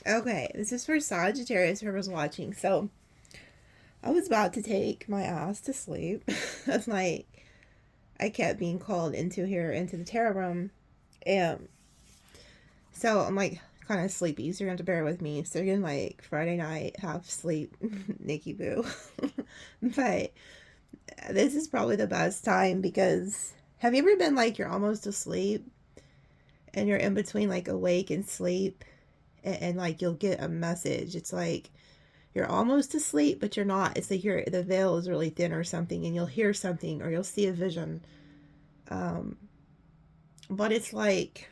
Okay, this is for Sagittarius, whoever's watching. So, I was about to take my ass to sleep. That's like, I kept being called into here, into the tarot room. And so, I'm like, kind of sleepy, so you're going to bear with me. So, you're gonna like Friday night, half sleep, Nikki Boo. But this is probably the best time because have you ever been like you're almost asleep and you're in between like awake and sleep and like you'll get a message? It's like you're almost asleep, but you're not. It's like the veil is really thin or something, and you'll hear something or you'll see a vision. Um, but it's like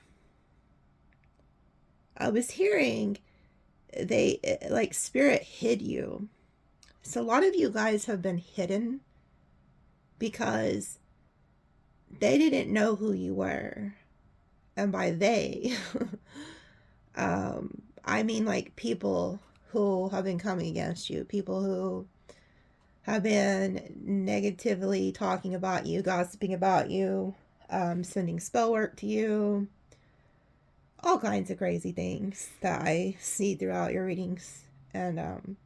I was hearing they like spirit hid you. So a lot of you guys have been hidden because they didn't know who you were, and by they, I mean like people who have been coming against you, people who have been negatively talking about you, gossiping about you, sending spell work to you, all kinds of crazy things that I see throughout your readings. And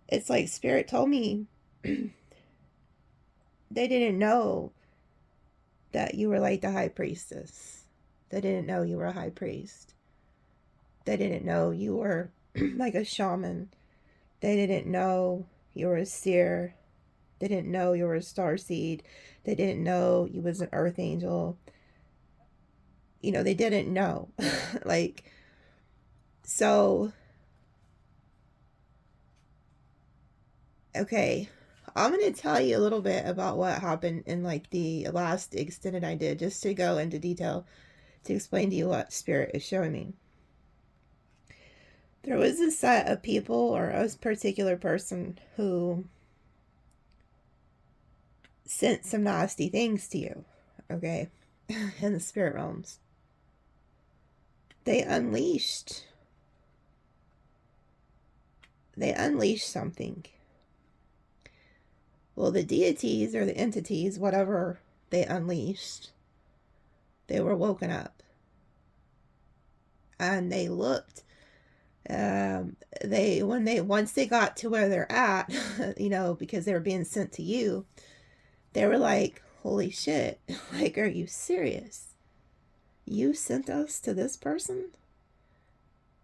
it's like Spirit told me they didn't know that you were like the high priestess. They didn't know you were a high priest. They didn't know you were like a shaman. They didn't know you were a seer. They didn't know you were a star seed. They didn't know you was an earth angel. You know, they didn't know. Like, so, okay. I'm going to tell you a little bit about what happened in like the last extended I did, just to go into detail to explain to you what Spirit is showing me. There was a set of people or a particular person who sent some nasty things to you, okay, in the spirit realms. They unleashed something. Well, the deities or the entities, whatever they unleashed, they were woken up. And they looked, once they got to where they're at, you know, because they were being sent to you, they were like, holy shit, like, are you serious? You sent us to this person?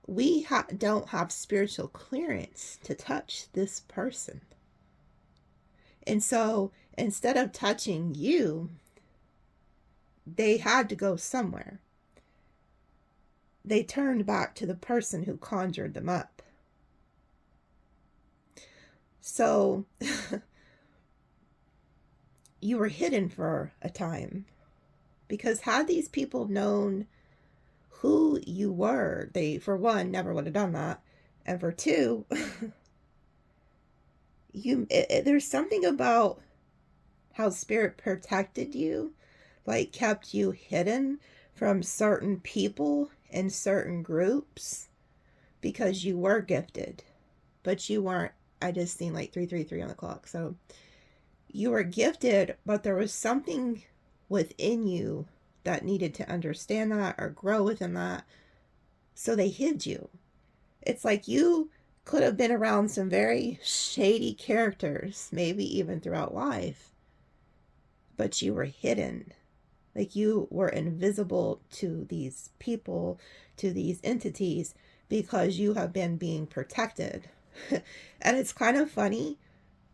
We don't have spiritual clearance to touch this person. And so instead of touching you, they had to go somewhere. They turned back to the person who conjured them up. So you were hidden for a time, because had these people known who you were, they, for one, never would have done that, and for two, there's something about how Spirit protected you, like kept you hidden from certain people and certain groups, because you were gifted, but you weren't. I just seen like 333 on the clock, so you were gifted, but there was something within you that needed to understand that or grow within that, so they hid you. It's like you could have been around some very shady characters, maybe even throughout life, but you were hidden. Like you were invisible to these people, to these entities, because you have been being protected. And it's kind of funny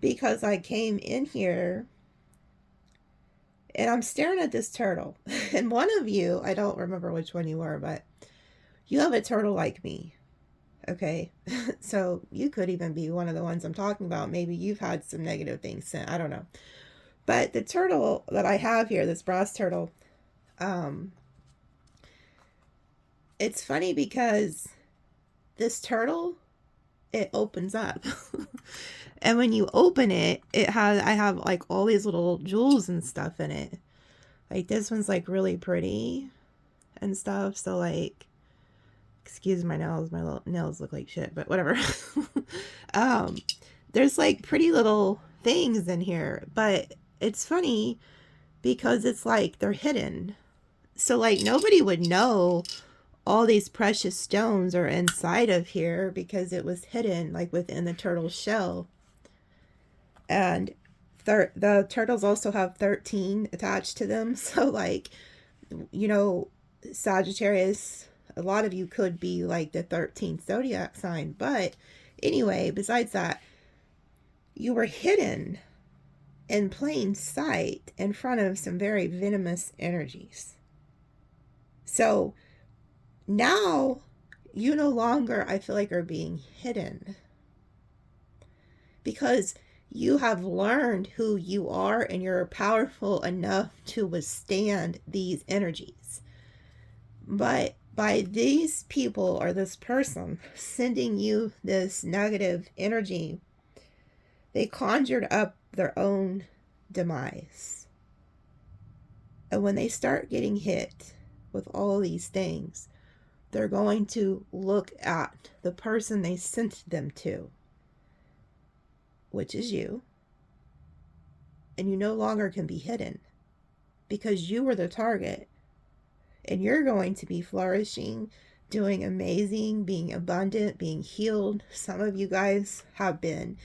because I came in here and I'm staring at this turtle. And one of you, I don't remember which one you were, but you have a turtle like me. Okay. So you could even be one of the ones I'm talking about. Maybe you've had some negative things sent. I don't know. But the turtle that I have here, this brass turtle, it's funny because this turtle, it opens up. And when you open it, I have like all these little jewels and stuff in it. Like this one's like really pretty and stuff. So like, excuse my nails, my little nails look like shit, but whatever. There's like pretty little things in here, but it's funny because it's like they're hidden. So like nobody would know all these precious stones are inside of here because it was hidden like within the turtle's shell. And the turtles also have 13 attached to them. So like, you know, Sagittarius, a lot of you could be like the 13th zodiac sign. But anyway, besides that, you were hidden in plain sight in front of some very venomous energies. So now you no longer, I feel like, are being hidden because you have learned who you are and you're powerful enough to withstand these energies. But by these people or this person sending you this negative energy, they conjured up their own demise. And when they start getting hit with all these things, they're going to look at the person they sent them to, which is you, and you no longer can be hidden because you were the target, and you're going to be flourishing, doing amazing, being abundant, being healed. Some of you guys have been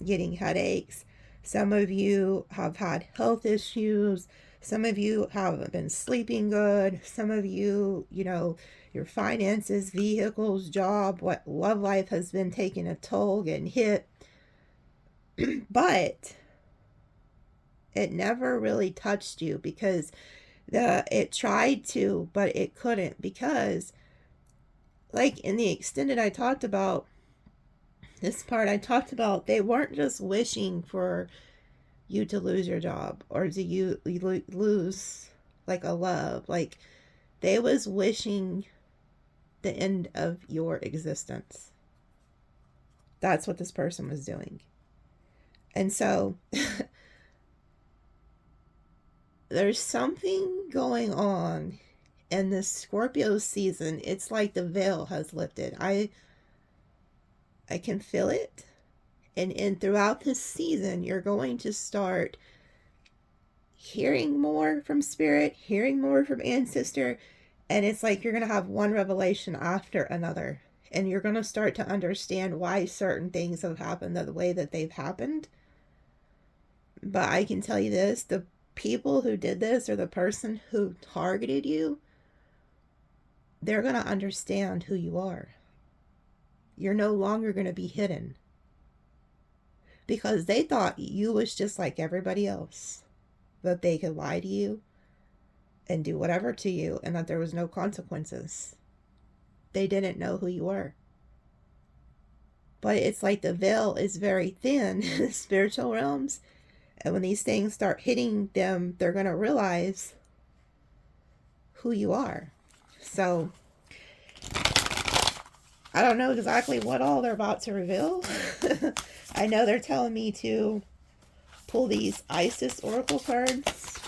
getting headaches. Some of you have had health issues. Some of you haven't been sleeping good. Some of you, you know, your finances, vehicles, job, what love life has been taking a toll, getting hit. But it never really touched you because it tried to, but it couldn't, because like in the extended, I talked about this part, I talked about they weren't just wishing for you to lose your job or to you lose like a love. Like they was wishing the end of your existence. That's what this person was doing. And so there's something going on in this Scorpio season. It's like the veil has lifted. I can feel it. And throughout this season, you're going to start hearing more from Spirit, hearing more from Ancestor. And it's like you're going to have one revelation after another. And you're going to start to understand why certain things have happened the way that they've happened. But I can tell you this, the people who did this, or the person who targeted you, they're going to understand who you are. You're no longer going to be hidden. Because they thought you was just like everybody else. That they could lie to you and do whatever to you and that there was no consequences. They didn't know who you were. But it's like the veil is very thin in the spiritual realms. And when these things start hitting them, they're going to realize who you are. So I don't know exactly what all they're about to reveal. I know they're telling me to pull these Isis Oracle cards.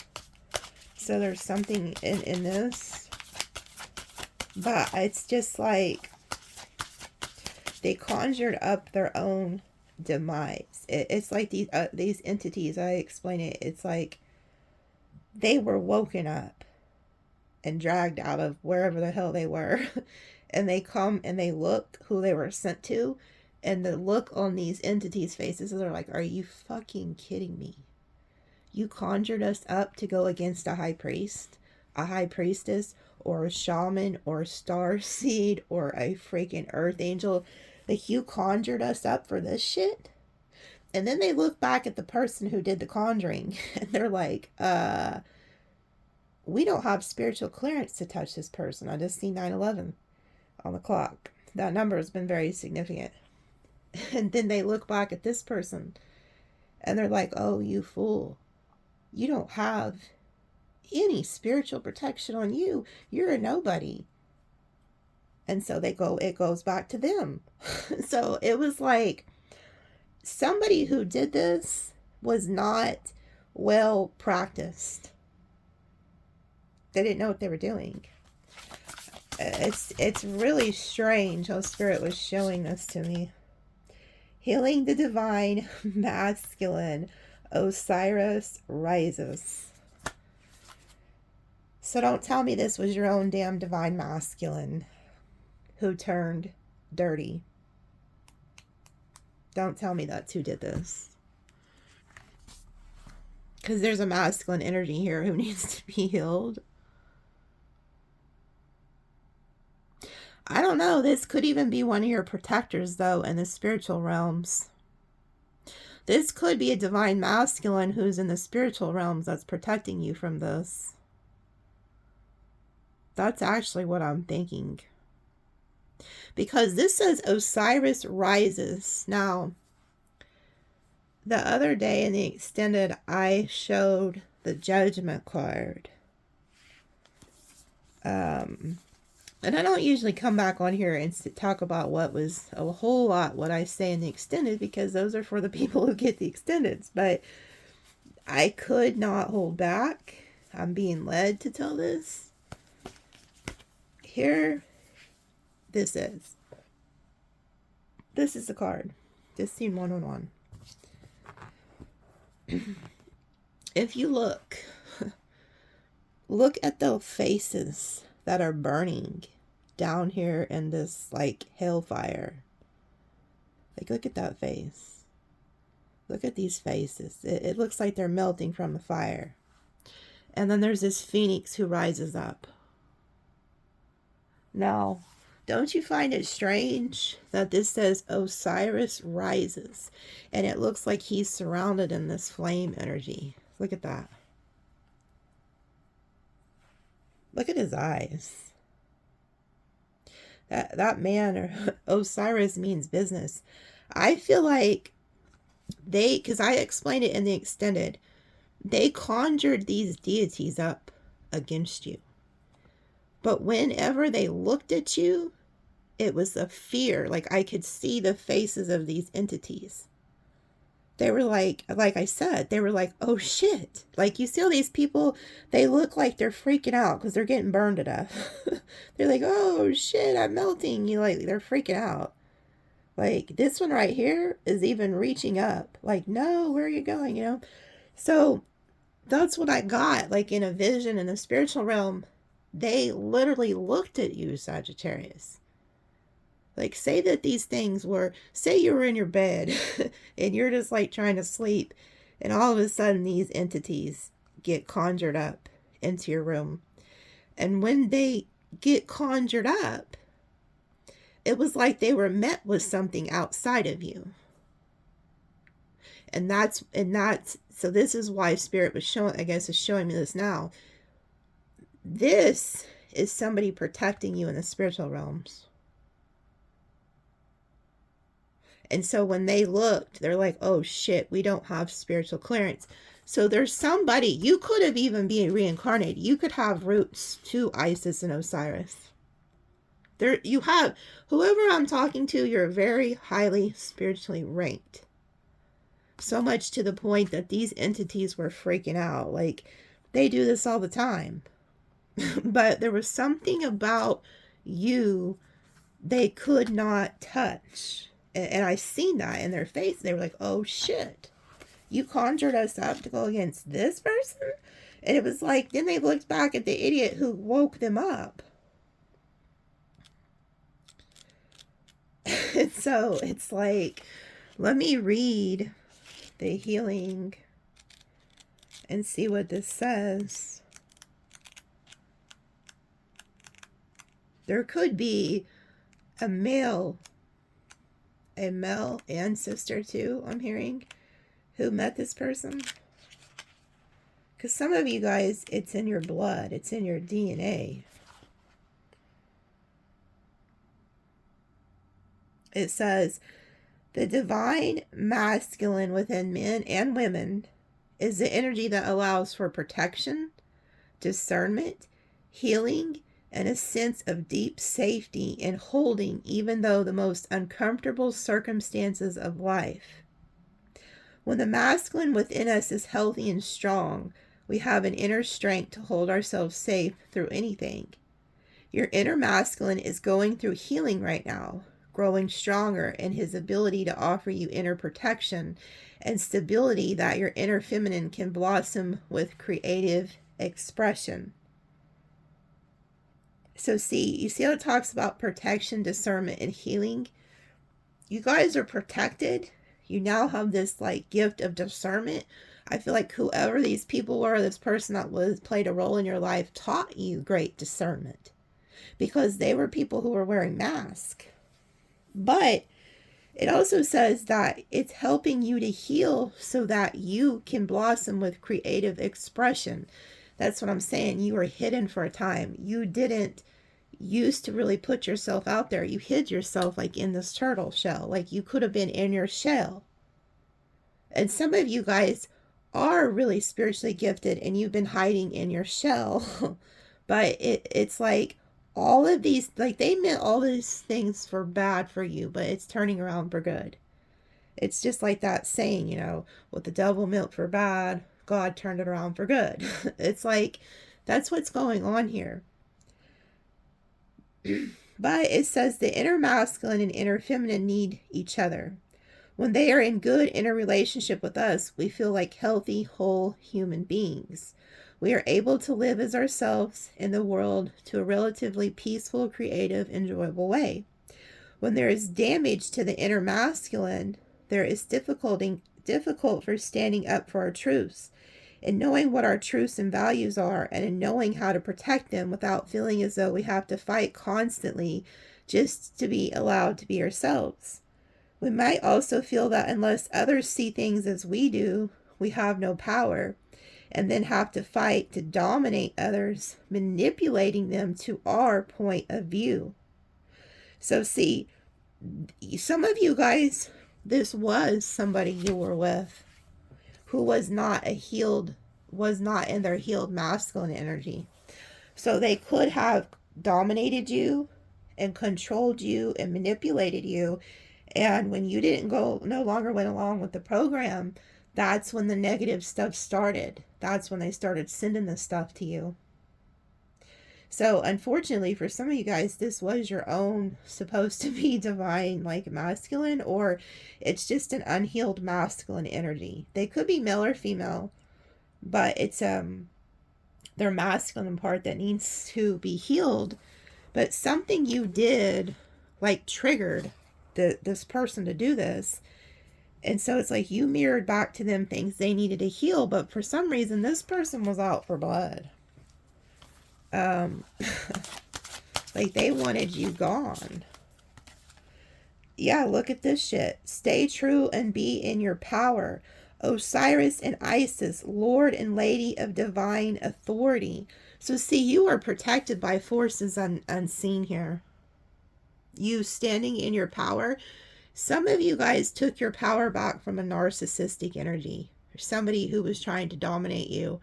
So there's something in this. But it's just like they conjured up their own demise. It's like these entities, I explain it. It's like they were woken up and dragged out of wherever the hell they were. And they come and they look who they were sent to. And the look on these entities' faces are like, are you fucking kidding me? You conjured us up to go against a high priest, a high priestess, or a shaman, or a star seed, or a freaking earth angel. Like, you conjured us up for this shit? And then they look back at the person who did the conjuring, and they're like, we don't have spiritual clearance to touch this person. I just see 9/11 on the clock. That number has been very significant. And then they look back at this person and they're like, oh, you fool. You don't have any spiritual protection on you. You're a nobody. And so it goes back to them. So it was like somebody who did this was not well practiced. They didn't know what they were doing. It's really strange how Spirit was showing this to me. Healing the divine masculine, Osiris rises. So don't tell me this was your own damn divine masculine. who turned dirty. Don't tell me that's who did this. Because there's a masculine energy here who needs to be healed. I don't know. This could even be one of your protectors, though, in the spiritual realms. This could be a divine masculine who's in the spiritual realms that's protecting you from this. That's actually what I'm thinking. Because this says Osiris rises. Now, the other day in the extended, I showed the Judgment card. And I don't usually come back on here and talk about what was a whole lot what I say in the extended, because those are for the people who get the extendeds. But I could not hold back. I'm being led to tell this. Here, this is. This is the card. Just seen 1-on-1. If you look at the faces that are burning down here in this like hellfire. Like, look at that face. Look at these faces. It looks like they're melting from the fire. And then there's this phoenix who rises up. Now, don't you find it strange that this says Osiris rises, and it looks like he's surrounded in this flame energy? Look at that. Look at his eyes. That man, or Osiris, means business. I feel like because I explained it in the extended, they conjured these deities up against you. But whenever they looked at you, it was a fear. Like, I could see the faces of these entities. They were like I said, they were like, oh shit. Like, you see all these people, they look like they're freaking out because they're getting burned to death. They're like, oh shit, I'm melting. They're freaking out. Like, this one right here is even reaching up. Like, no, where are you going, So, that's what I got, like, in a vision in the spiritual realm. They literally looked at you, Sagittarius. Like, say that these things were, say you were in your bed and you're just like trying to sleep, and all of a sudden these entities get conjured up into your room. And when they get conjured up, it was like they were met with something outside of you. And that's, so this is why Spirit was showing, I guess, is showing me this now. This is somebody protecting you in the spiritual realms. And so when they looked, they're like, oh shit, we don't have spiritual clearance. So there's somebody, you could have even been reincarnated. You could have roots to Isis and Osiris. There, you have, whoever I'm talking to, you're very highly spiritually ranked. So much to the point that these entities were freaking out. Like, they do this all the time. But there was something about you they could not touch. And I seen that in their face. They were like, oh shit, you conjured us up to go against this person? And it was like, then they looked back at the idiot who woke them up. And so it's like, let me read the healing and see what this says. There could be a male ancestor too, I'm hearing, who met this person. Because some of you guys, it's in your blood, it's in your DNA. It says, the divine masculine within men and women is the energy that allows for protection, discernment, healing, and a sense of deep safety in holding even though the most uncomfortable circumstances of life. When the masculine within us is healthy and strong, we have an inner strength to hold ourselves safe through anything. Your inner masculine is going through healing right now, growing stronger in his ability to offer you inner protection and stability that your inner feminine can blossom with creative expression. So see, you see how it talks about protection, discernment, and healing? You guys are protected. You now have this like gift of discernment. I feel like whoever these people were, this person that was played a role in your life taught you great discernment, because they were people who were wearing masks. But it also says that it's helping you to heal so that you can blossom with creative expression. That's what I'm saying. You were hidden for a time. You didn't used to really put yourself out there. You hid yourself like in this turtle shell. Like you could have been in your shell. And some of you guys are really spiritually gifted and you've been hiding in your shell. But it's like all of these, like they meant all these things for bad for you, but it's turning around for good. It's just like that saying, you know, what the devil meant for bad, God turned it around for good. It's like, that's what's going on here. But it says the inner masculine and inner feminine need each other. When they are in good inner relationship with us, we feel like healthy, whole human beings. We are able to live as ourselves in the world to a relatively peaceful, creative, enjoyable way. When there is damage to the inner masculine, there is difficult for standing up for our truths, in knowing what our truths and values are, and in knowing how to protect them without feeling as though we have to fight constantly just to be allowed to be ourselves. We might also feel that unless others see things as we do, we have no power, and then have to fight to dominate others, manipulating them to our point of view. So see, some of you guys, this was somebody you were with who was not in their healed masculine energy. So they could have dominated you and controlled you and manipulated you. And when you no longer went along with the program, that's when the negative stuff started. That's when they started sending this stuff to you. So unfortunately for some of you guys, this was your own supposed to be divine, like masculine, or it's just an unhealed masculine energy. They could be male or female, but it's their masculine part that needs to be healed. But something you did like triggered this person to do this. And so it's like you mirrored back to them things they needed to heal, but for some reason this person was out for blood. Like they wanted you gone. Yeah, look at this shit. Stay true and be in your power. Osiris and Isis, Lord and Lady of divine authority. So see, you are protected by forces unseen here. You standing in your power. Some of you guys took your power back from a narcissistic energy, or somebody who was trying to dominate you,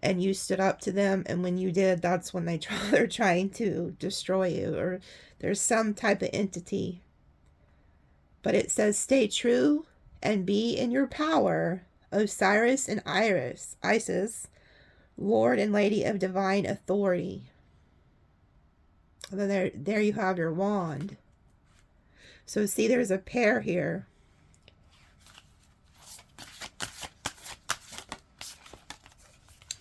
and you stood up to them, and when you did, that's when they're trying to destroy you, or there's some type of entity. But it says stay true and be in your power, Osiris and Isis, Lord and Lady of divine authority. And then there you have your wand. So see, there's a pair here.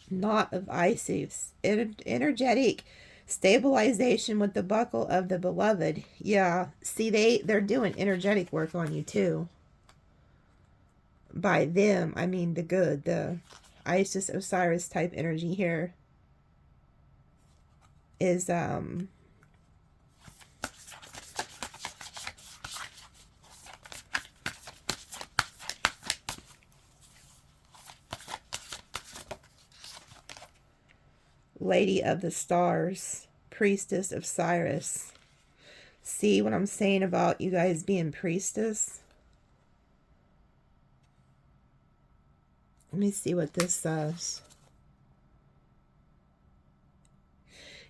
Knot of Isis. Energetic stabilization with the buckle of the beloved. Yeah, see, they're doing energetic work on you too. By them, I mean the Isis Osiris type energy here is Lady of the Stars, Priestess of Sirius. See what I'm saying about you guys being priestess? Let me see what this says.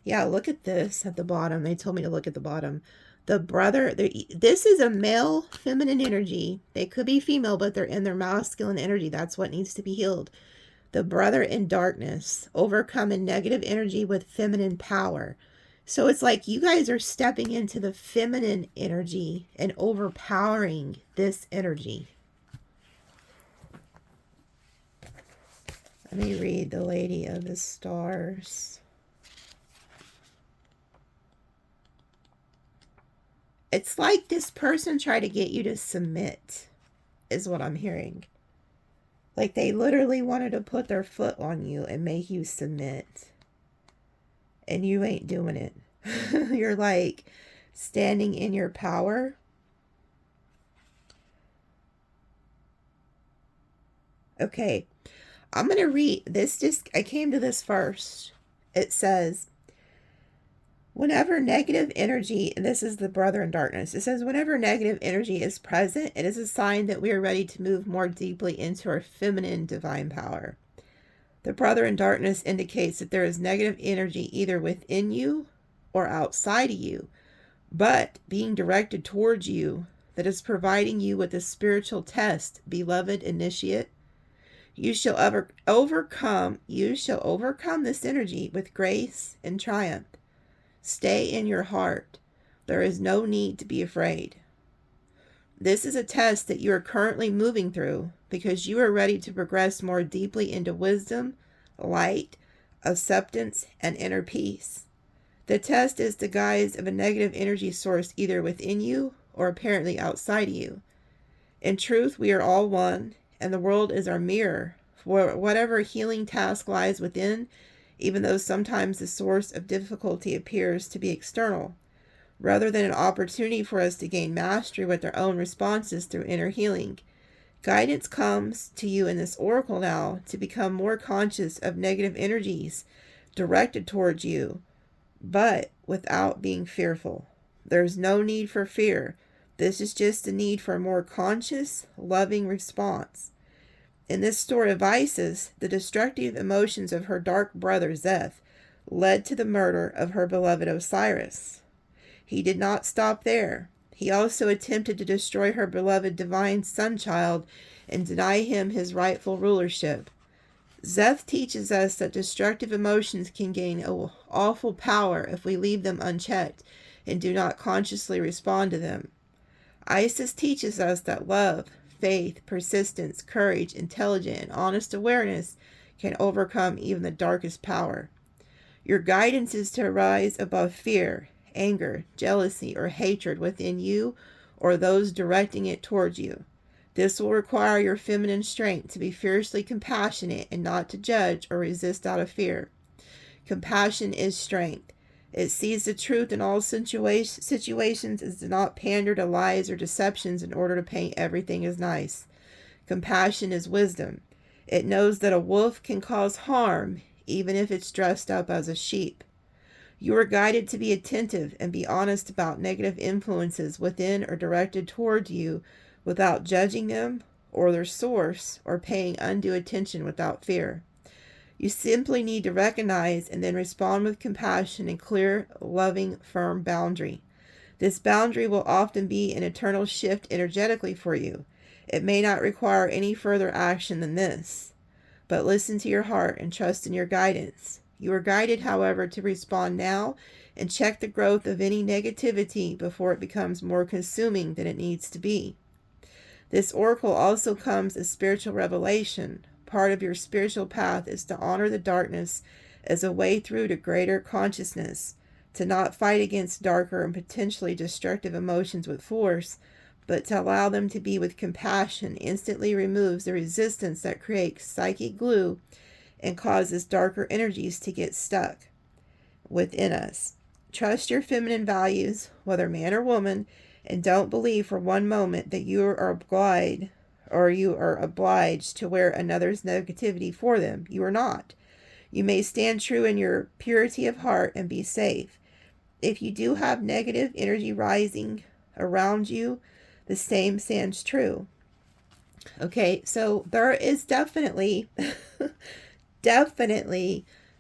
Yeah, look at this at the bottom. They told me to look at the bottom. The brother, this is a male feminine energy. They could be female, but they're in their masculine energy. That's what needs to be healed. The brother in darkness, overcoming negative energy with feminine power. So it's like you guys are stepping into the feminine energy and overpowering this energy. Let me read the Lady of the Stars. It's like this person tried to get you to submit, is what I'm hearing. Like they literally wanted to put their foot on you and make you submit. And you ain't doing it. You're like standing in your power. Okay. I'm going to read this. I came to this first. It says, whenever negative energy, and this is the brother in darkness, it says, whenever negative energy is present, it is a sign that we are ready to move more deeply into our feminine divine power. The brother in darkness indicates that there is negative energy either within you or outside of you, but being directed towards you, that is providing you with a spiritual test, beloved initiate. You shall overcome this energy with grace and triumph. Stay in your heart. There is no need to be afraid. This is a test that you are currently moving through because you are ready to progress more deeply into wisdom, light, acceptance, and inner peace. The test is the guise of a negative energy source either within you or apparently outside of you. In truth, we are all one, and the world is our mirror for whatever healing task lies within, even though sometimes the source of difficulty appears to be external, rather than an opportunity for us to gain mastery with our own responses through inner healing. Guidance comes to you in this oracle now to become more conscious of negative energies directed towards you, but without being fearful. There's no need for fear. This is just a need for a more conscious, loving response. In this story of Isis, the destructive emotions of her dark brother Zeth led to the murder of her beloved Osiris. He did not stop there. He also attempted to destroy her beloved divine son-child and deny him his rightful rulership. Zeth teaches us that destructive emotions can gain awful power if we leave them unchecked and do not consciously respond to them. Isis teaches us that love, faith, persistence, courage, intelligent, and honest awareness can overcome even the darkest power. Your guidance is to rise above fear, anger, jealousy, or hatred within you or those directing it towards you. This will require your feminine strength to be fiercely compassionate and not to judge or resist out of fear. Compassion is strength. It sees the truth in all situations and does not pander to lies or deceptions in order to paint everything as nice. Compassion is wisdom. It knows that a wolf can cause harm even if it's dressed up as a sheep. You are guided to be attentive and be honest about negative influences within or directed toward you without judging them or their source or paying undue attention without fear. You simply need to recognize and then respond with compassion and clear, loving, firm boundary. This boundary will often be an eternal shift energetically for you. It may not require any further action than this. But listen to your heart and trust in your guidance. You are guided, however, to respond now and check the growth of any negativity before it becomes more consuming than it needs to be. This oracle also comes as spiritual revelation. Part of your spiritual path is to honor the darkness as a way through to greater consciousness, to not fight against darker and potentially destructive emotions with force, but to allow them to be with compassion instantly removes the resistance that creates psychic glue and causes darker energies to get stuck within us. Trust your feminine values, whether man or woman, and don't believe for one moment that you are obliged to wear another's negativity for them. You are not. You may stand true in your purity of heart and be safe. If you do have negative energy rising around you, the same stands true. Okay, so there is definitely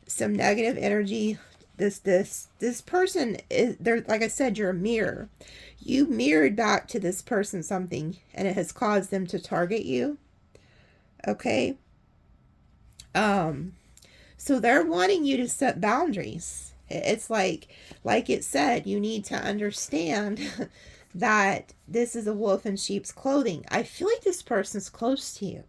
some negative energy. This person is there. Like I said, you're a mirror. You mirrored back to this person something, and it has caused them to target you. Okay. So they're wanting you to set boundaries. It's like it said, you need to understand that this is a wolf in sheep's clothing. I feel like this person's close to you.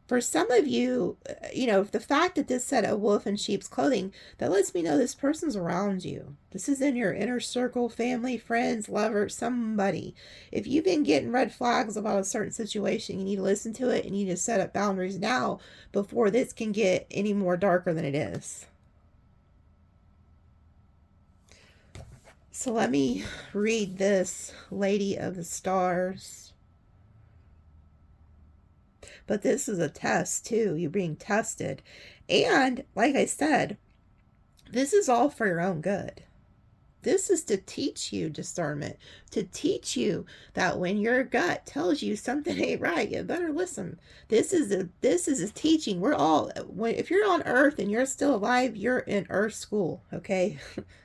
For some of you, the fact that this said a wolf in sheep's clothing, that lets me know this person's around you. This is in your inner circle, family, friends, lover, somebody. If you've been getting red flags about a certain situation, you need to listen to it and you need to set up boundaries now before this can get any more darker than it is. So let me read this Lady of the Stars. But this is a test too. You're being tested. And like I said, this is all for your own good. This is to teach you discernment, to teach you that when your gut tells you something ain't right, you better listen. This is a teaching. We're all, if you're on Earth and you're still alive, you're in Earth school, okay?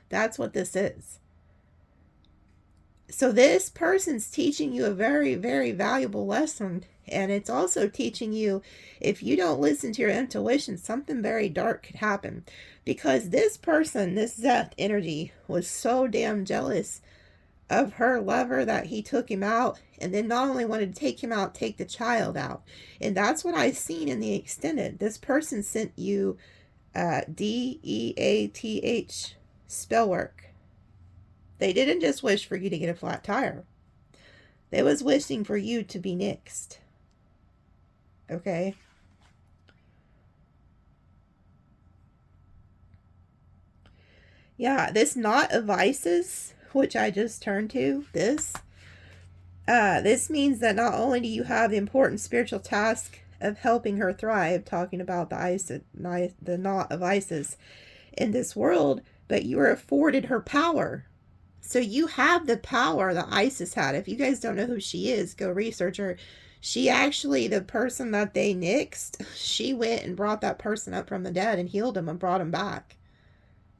That's what this is. So this person's teaching you a very, very valuable lesson. And it's also teaching you, if you don't listen to your intuition, something very dark could happen. Because this person, this Zeth energy, was so damn jealous of her lover that he took him out. And then not only wanted to take him out, take the child out. And that's what I've seen in the extended. This person sent you DEATH spell work. They didn't just wish for you to get a flat tire. They was wishing for you to be nixed. Okay? Yeah, this Knot of Vices, which I just turned to, this means that not only do you have the important spiritual task of helping her thrive, talking about the Knot of Isis in this world, but you are afforded her power. So you have the power that Isis had. If you guys don't know who she is, go research her. She actually, the person that they nixed, she went and brought that person up from the dead and healed him and brought him back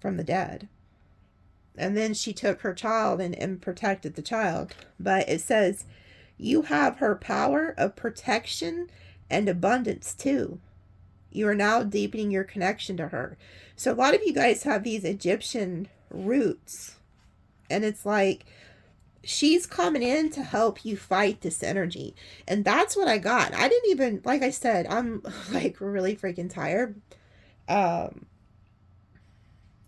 from the dead. And then she took her child and protected the child. But it says, you have her power of protection and abundance too. You are now deepening your connection to her. So a lot of you guys have these Egyptian roots. And it's like, she's coming in to help you fight this energy. And that's what I got. I didn't even, like I said, I'm like really freaking tired.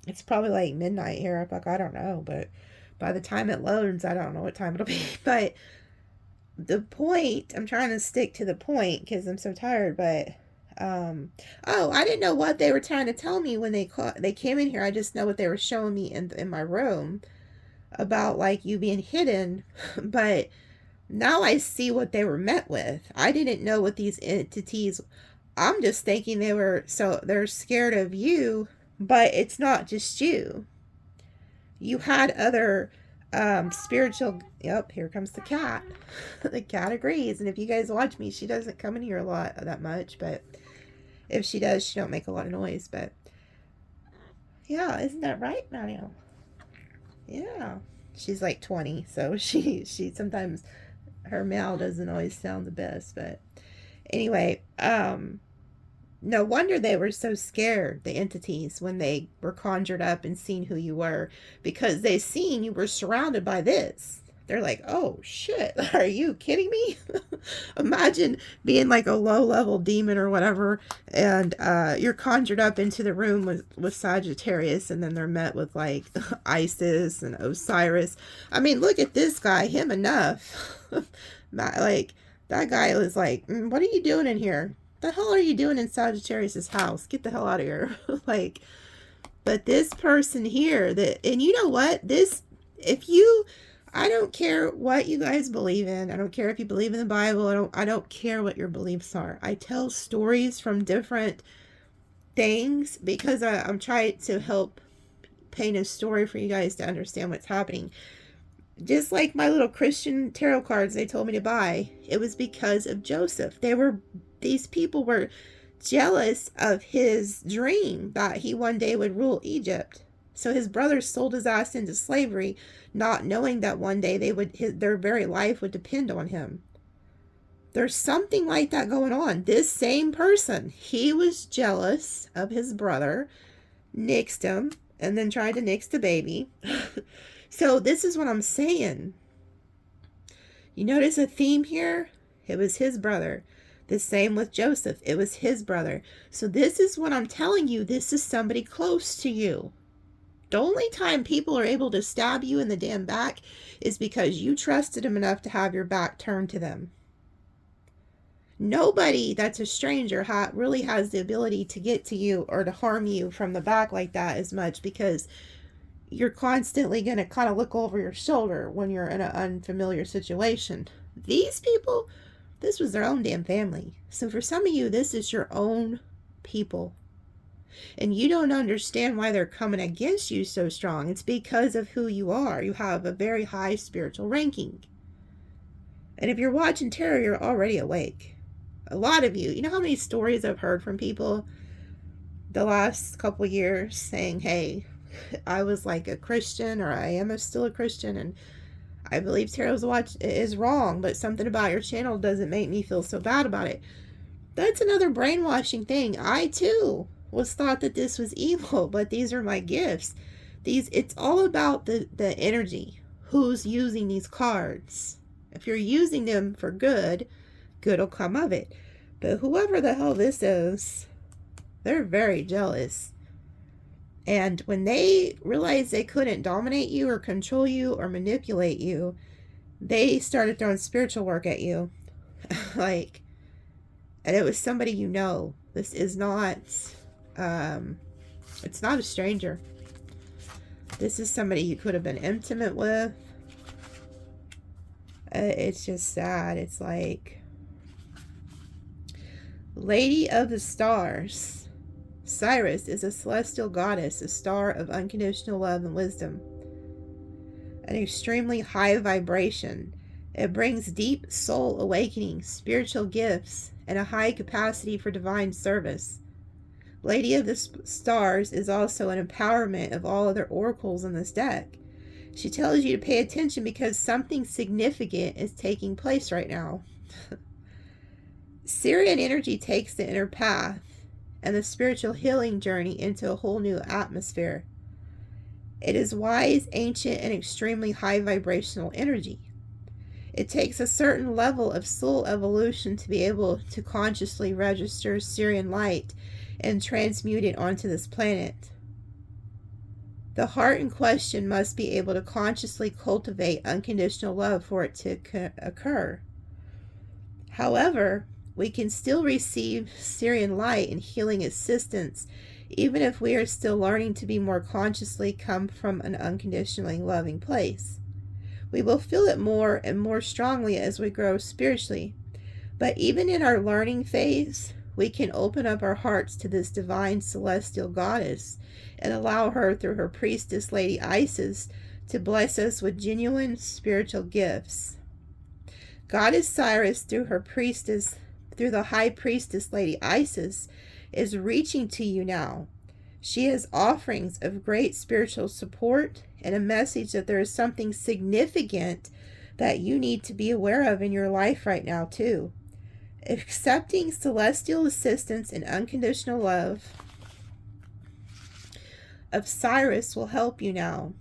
It's probably like midnight here. Like, I don't know. But by the time it loads, I don't know what time it'll be. But the point, I'm trying to stick to the point because I'm so tired. But, oh, I didn't know what they were trying to tell me when they came in here. I just know what they were showing me in my room. About like you being hidden, but now I see what they were met with. I didn't know what these entities, I'm just thinking they're scared of you, but it's not just you. You had other spiritual, yep, here comes the cat. The cat agrees, and if you guys watch me, she doesn't come in here a lot, that much, but if she does, she don't make a lot of noise, but yeah, isn't that right, Mario? Yeah, she's like 20, so she sometimes her meow doesn't always sound the best, but anyway, no wonder they were so scared, the entities, when they were conjured up and seen who you were, because they seen you were surrounded by this. They're like, oh shit, are you kidding me? Imagine being like a low-level demon or whatever, and you're conjured up into the room with Sagittarius, and then they're met with like Isis and Osiris. I mean, look at this guy, him enough. Like, that guy was like, what are you doing in here? The hell are you doing in Sagittarius's house? Get the hell out of here. Like, but this person here, and you know what? I don't care what you guys believe in. I don't care if you believe in the Bible. I don't care what your beliefs are. I tell stories from different things because I'm trying to help paint a story for you guys to understand what's happening. Just like my little Christian tarot cards they told me to buy, it was because of Joseph. These people were jealous of his dream that he one day would rule Egypt. So his brothers sold his ass into slavery, not knowing that one day their very life would depend on him. There's something like that going on. This same person, he was jealous of his brother, nixed him, and then tried to nix the baby. So this is what I'm saying. You notice a theme here? It was his brother. The same with Joseph. It was his brother. So this is what I'm telling you. This is somebody close to you. The only time people are able to stab you in the damn back is because you trusted them enough to have your back turned to them. Nobody that's a stranger really has the ability to get to you or to harm you from the back like that as much, because you're constantly going to kind of look over your shoulder when you're in an unfamiliar situation. These people, this was their own damn family. So for some of you, this is your own people. And you don't understand why they're coming against you so strong. It's because of who you are. You have a very high spiritual ranking. And if you're watching tarot, you're already awake. A lot of you, you know how many stories I've heard from people the last couple years saying, hey, I was like a Christian, or I am still a Christian, and I believe tarot is wrong, but something about your channel doesn't make me feel so bad about it. That's another brainwashing thing. I too was thought that this was evil, but these are my gifts. It's all about the energy. Who's using these cards? If you're using them for good, good will come of it. But whoever the hell this is, they're very jealous. And when they realized they couldn't dominate you or control you or manipulate you, they started throwing spiritual work at you. And it was somebody you know. This is not, it's not a stranger. This is somebody you could have been intimate with. It's just sad. It's like, Lady of the Stars. Sirius is a celestial goddess, a star of unconditional love and wisdom. An extremely high vibration. It brings deep soul awakening, spiritual gifts, and a high capacity for divine service. Lady of the Stars is also an empowerment of all other oracles in this deck. She tells you to pay attention because something significant is taking place right now. Sirian energy takes the inner path and the spiritual healing journey into a whole new atmosphere. It is wise, ancient, and extremely high vibrational energy. It takes a certain level of soul evolution to be able to consciously register Sirian light and transmute it onto this planet. The heart in question must be able to consciously cultivate unconditional love for it to occur. However, we can still receive Sirian light and healing assistance, even if we are still learning to be more consciously come from an unconditionally loving place. We will feel it more and more strongly as we grow spiritually. But even in our learning phase, we can open up our hearts to this divine celestial goddess and allow her, through her priestess Lady Isis, to bless us with genuine spiritual gifts. Goddess Sirius, through the high priestess Lady Isis, is reaching to you now. She has offerings of great spiritual support and a message that there is something significant that you need to be aware of in your life right now too. Accepting celestial assistance and unconditional love of Sirius will help you now.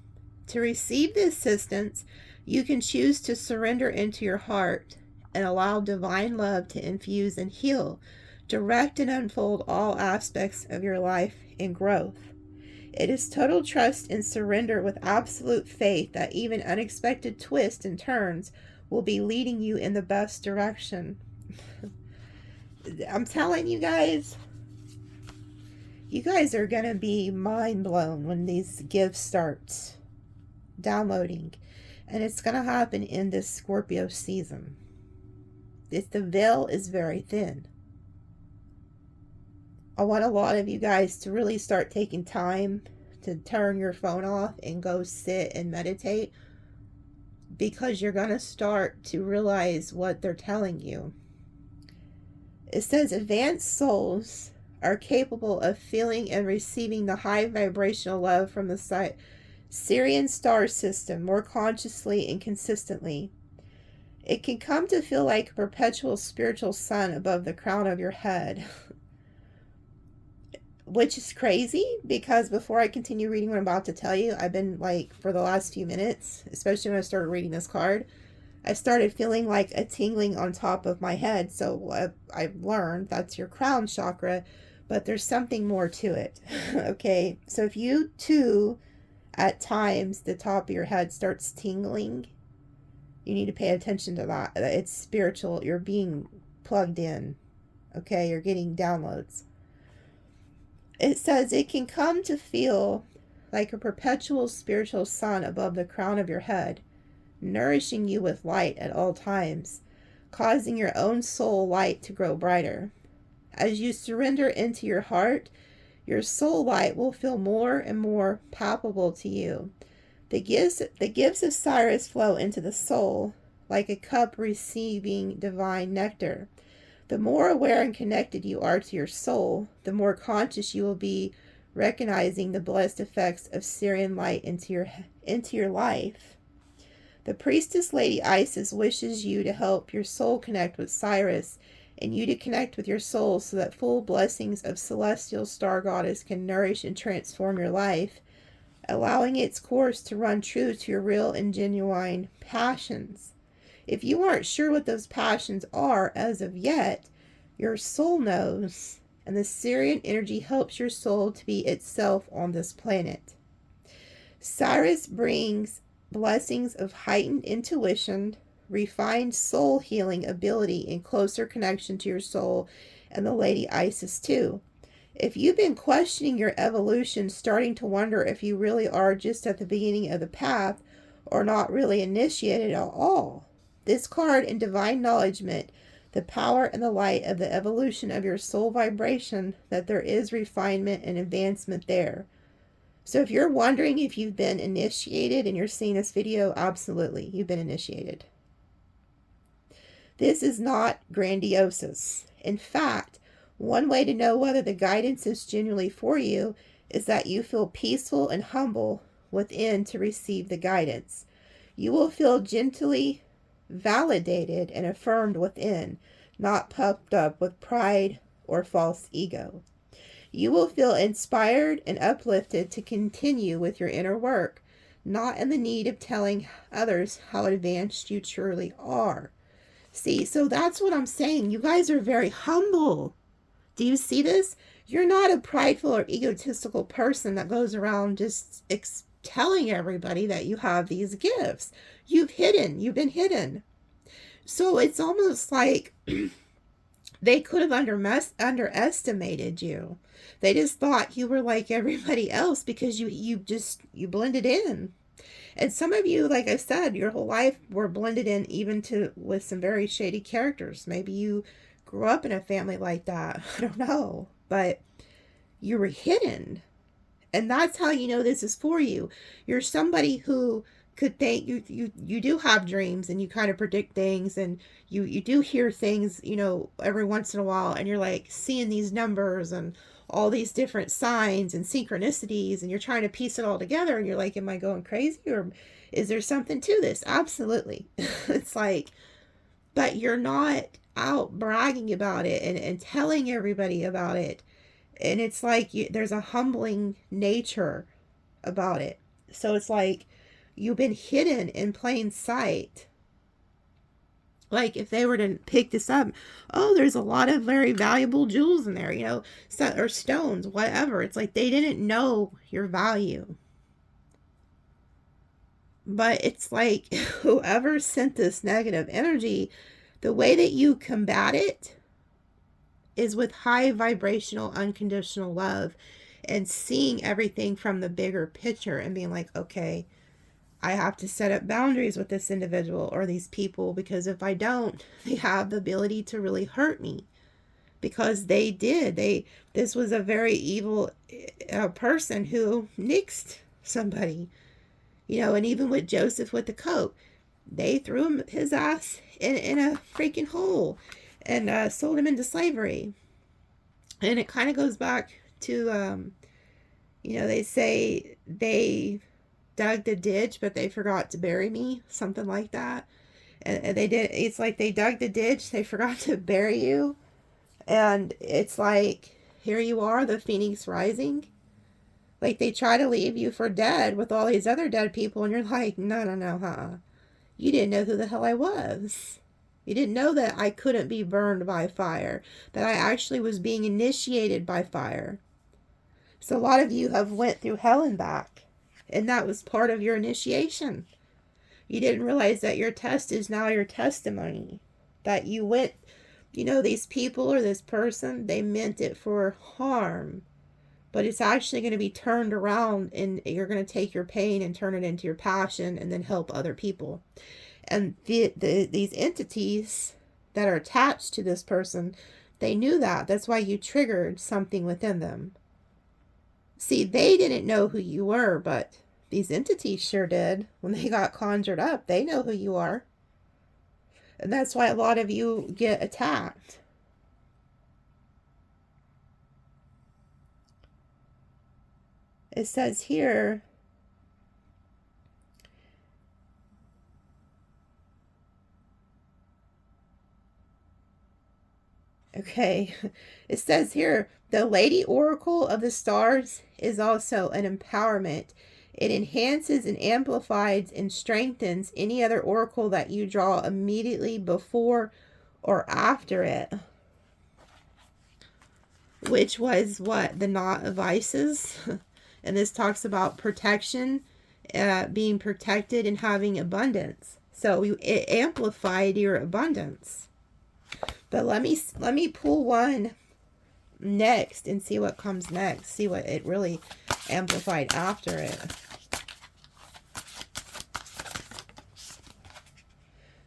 To receive the assistance, you can choose to surrender into your heart and allow divine love to infuse and heal, direct and unfold all aspects of your life and growth. It is total trust and surrender with absolute faith that even unexpected twists and turns will be leading you in the best direction. I'm telling you guys are going to be mind blown when these gifts start downloading. And it's going to happen in this Scorpio season. The veil is very thin. I want a lot of you guys to really start taking time to turn your phone off and go sit and meditate, because you're going to start to realize what they're telling you. It says advanced souls are capable of feeling and receiving the high vibrational love from the Sirian star system more consciously and consistently. It can come to feel like a perpetual spiritual sun above the crown of your head. Which is crazy, because before I continue reading what I'm about to tell you, I've been like, for the last few minutes, especially when I started reading this card, I started feeling like a tingling on top of my head. So I've learned that's your crown chakra, but there's something more to it. Okay, so if you too, at times, the top of your head starts tingling, you need to pay attention to that. It's spiritual. You're being plugged in. Okay, you're getting downloads. It says it can come to feel like a perpetual spiritual sun above the crown of your head, nourishing you with light at all times, causing your own soul light to grow brighter. As you surrender into your heart, your soul light will feel more and more palpable to you. The gifts of Sirius flow into the soul like a cup receiving divine nectar. The more aware and connected you are to your soul, the more conscious you will be, recognizing the blessed effects of Sirian light into your life. The priestess Lady Isis wishes you to help your soul connect with Sirius, and you to connect with your soul so that full blessings of celestial star goddess can nourish and transform your life, allowing its course to run true to your real and genuine passions. If you aren't sure what those passions are as of yet, your soul knows, and the Sirian energy helps your soul to be itself on this planet. Sirius brings blessings of heightened intuition, refined soul healing ability, and closer connection to your soul and the Lady Isis too. If you've been questioning your evolution, starting to wonder if you really are just at the beginning of the path or not really initiated at all, this card in Divine Acknowledgement, the power and the light of the evolution of your soul vibration, that there is refinement and advancement there. So if you're wondering if you've been initiated and you're seeing this video, absolutely, you've been initiated. This is not grandiose. In fact, one way to know whether the guidance is genuinely for you is that you feel peaceful and humble within to receive the guidance. You will feel gently validated and affirmed within, not puffed up with pride or false ego. You will feel inspired and uplifted to continue with your inner work, not in the need of telling others how advanced you truly are. See, so that's what I'm saying. You guys are very humble. Do you see this? You're not a prideful or egotistical person that goes around just telling everybody that you have these gifts. You've been hidden. So it's almost like they could have underestimated you. They just thought you were like everybody else because you blended in. And some of you, like I said, your whole life were blended in even with some very shady characters. Maybe you grew up in a family like that. I don't know. But you were hidden. And that's how you know this is for you. You're somebody who could think you do have dreams and you kind of predict things and you do hear things, every once in a while, and you're like seeing these numbers and all these different signs and synchronicities, and you're trying to piece it all together, and you're like, am I going crazy, or is there something to this? Absolutely. It's like, but you're not out bragging about it and telling everybody about it. And it's like there's a humbling nature about it. So it's like you've been hidden in plain sight. Like if they were to pick this up, oh, there's a lot of very valuable jewels in there, or stones, whatever. It's like they didn't know your value. But it's like whoever sent this negative energy, the way that you combat it is with high vibrational, unconditional love and seeing everything from the bigger picture and being like, okay, I have to set up boundaries with this individual or these people, because if I don't, they have the ability to really hurt me, because they did. This was a very evil person who nixed somebody, and even with Joseph with the coat, they threw his ass in a freaking hole and sold him into slavery. And it kind of goes back to, they say they dug the ditch, but they forgot to bury me, something like that. And they did. It's like they dug the ditch, they forgot to bury you, and it's like here you are, the phoenix rising. Like they try to leave you for dead with all these other dead people, and you're like, no, You didn't know who the hell I was. You didn't know that I couldn't be burned by fire, that I actually was being initiated by fire. So a lot of you have went through hell and back, and that was part of your initiation. You didn't realize that your test is now your testimony. That you went, these people or this person, they meant it for harm. But it's actually going to be turned around, and you're going to take your pain and turn it into your passion and then help other people. And these entities that are attached to this person, they knew that. That's why you triggered something within them. See, they didn't know who you were, but these entities sure did. When they got conjured up, they know who you are. And that's why a lot of you get attacked. It says here, okay, it says here, the Lady Oracle of the Stars is also an empowerment. It enhances and amplifies and strengthens any other oracle that you draw immediately before or after it. Which was what? The Knot of Isis. And this talks about protection, being protected and having abundance. So it amplified your abundance. But let me pull one next and see what comes next. See what it really amplified after it.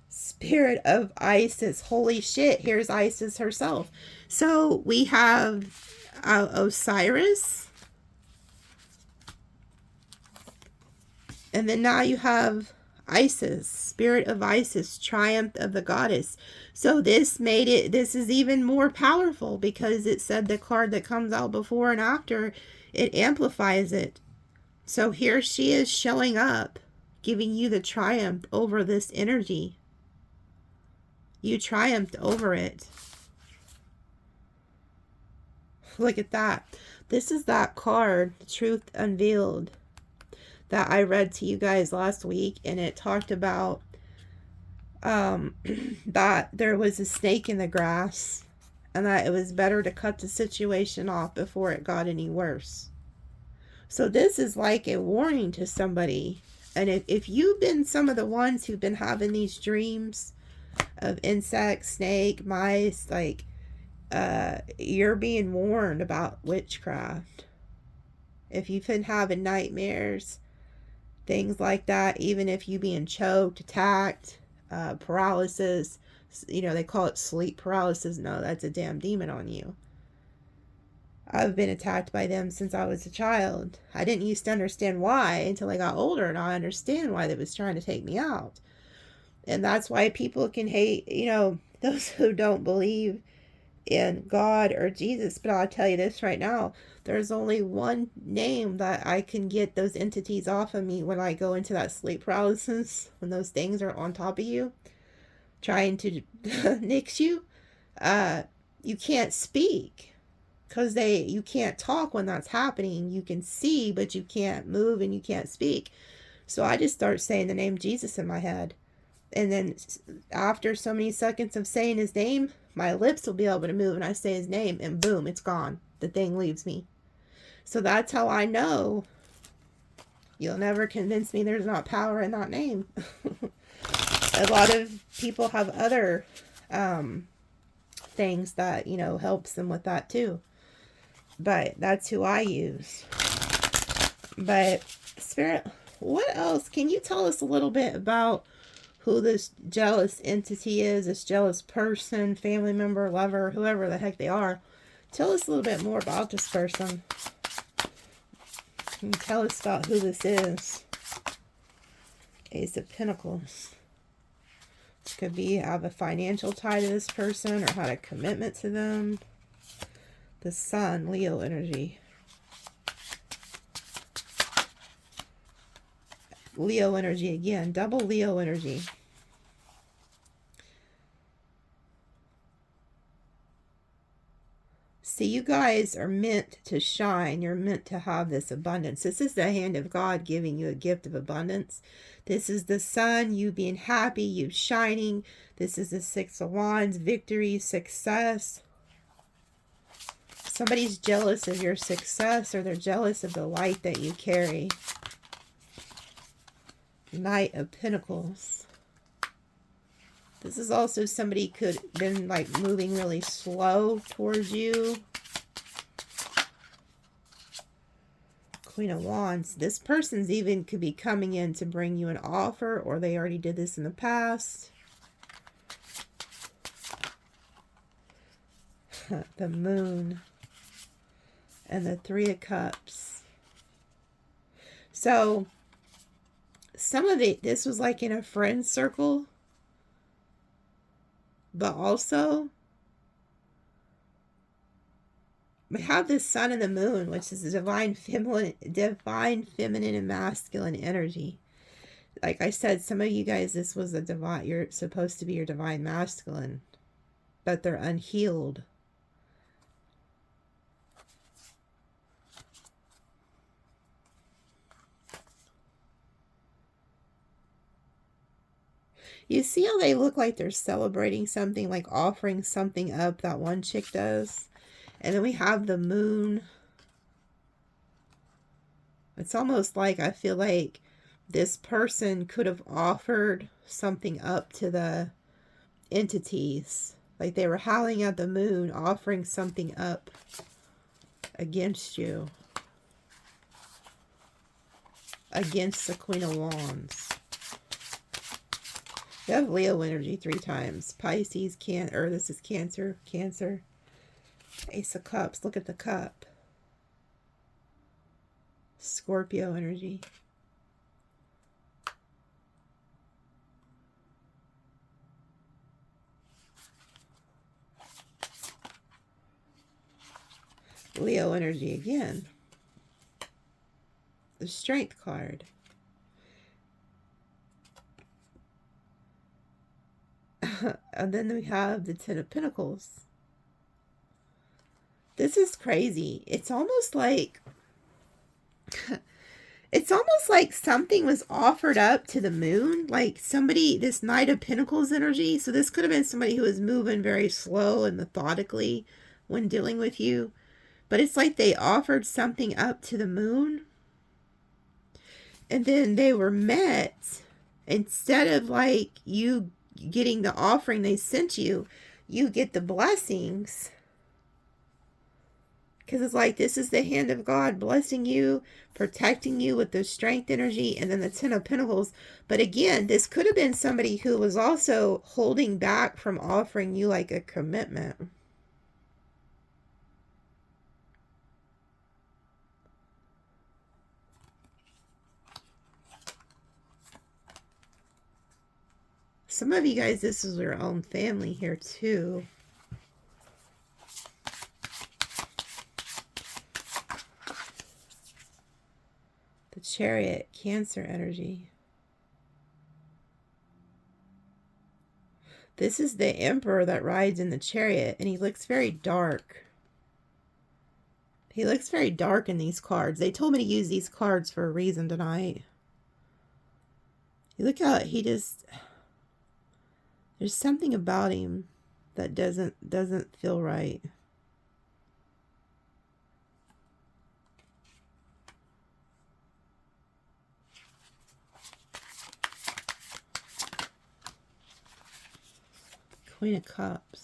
Spirit of Isis. Holy shit, here's Isis herself. So we have Osiris. And then now you have Isis, Spirit of Isis, Triumph of the Goddess. So this is even more powerful because it said the card that comes out before and after, it amplifies it. So here she is showing up, giving you the triumph over this energy. You triumphed over it. Look at that. This is that card, Truth Unveiled, that I read to you guys last week, and it talked about that there was a snake in the grass and that it was better to cut the situation off before it got any worse. So this is like a warning to somebody. And if you've been some of the ones who've been having these dreams of insects, snake, mice, like you're being warned about witchcraft. If you've been having nightmares, things like that, even if you being choked, attacked, paralysis, they call it sleep paralysis. No, that's a damn demon on you. I've been attacked by them since I was a child. I didn't used to understand why until I got older, and I understand why they was trying to take me out. And that's why people can hate, those who don't believe in God or Jesus. But I'll tell you this right now, there's only one name that I can get those entities off of me when I go into that sleep paralysis, when those things are on top of you, trying to nix you. You can't speak because you can't talk when that's happening. You can see, but you can't move and you can't speak. So I just start saying the name Jesus in my head. And then after so many seconds of saying his name, my lips will be able to move and I say his name and boom, it's gone. The thing leaves me. So that's how I know you'll never convince me there's not power in that name. A lot of people have other things that, helps them with that too. But that's who I use. But Spirit, what else? Can you tell us a little bit about who this jealous entity is, this jealous person, family member, lover, whoever the heck they are? Tell us a little bit more about this person. Can you tell us about who this is? Ace of Pentacles. This could be have a financial tie to this person or had a commitment to them. The Sun, Leo energy. Leo energy again, double Leo energy. See, you guys are meant to shine. You're meant to have this abundance. This is the hand of God giving you a gift of abundance. This is the sun, you being happy, you shining. This is the Six of Wands, victory, success. Somebody's jealous of your success, or they're jealous of the light that you carry. Knight of Pentacles. This is also somebody could have been like moving really slow towards you. Queen of Wands. This person's even could be coming in to bring you an offer, or they already did this in the past. The Moon. And the Three of Cups. So, some of it, this was like in a friend circle. But also, we have this sun and the moon, which is a divine feminine and masculine energy. Like I said, some of you guys, this was a divine, you're supposed to be your divine masculine, but they're unhealed. You see how they look like they're celebrating something, like offering something up, that one chick does? And then we have the moon. It's almost like, I feel like this person could have offered something up to the entities. Like they were howling at the moon, offering something up against you. Against the Queen of Wands. You have Leo energy 3 times. Pisces, this is Cancer. Cancer. Ace of Cups. Look at the cup. Scorpio energy. Leo energy again. The Strength card. And then we have the Ten of Pentacles. This is crazy. It's almost like something was offered up to the moon. Like somebody, this Knight of Pentacles energy. So this could have been somebody who was moving very slow and methodically when dealing with you. But it's like they offered something up to the moon. And then they were met. Instead of like you getting the offering they sent you, you get the blessings. Because it's like, this is the hand of God blessing you, protecting you with the Strength energy, and then the Ten of Pentacles. But again, this could have been somebody who was also holding back from offering you like a commitment. Some of you guys, this is your own family here too. The Chariot, Cancer energy. This is the Emperor that rides in the chariot, and he looks very dark. He looks very dark in these cards. They told me to use these cards for a reason tonight. You look how he just... There's something about him that doesn't feel right. Queen of Cups.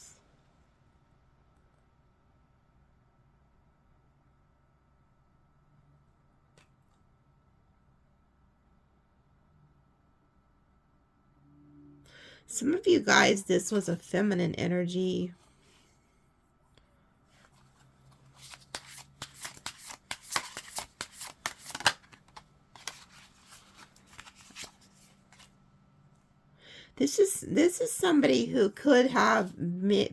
Some of you guys, this was a feminine energy. This is somebody who could have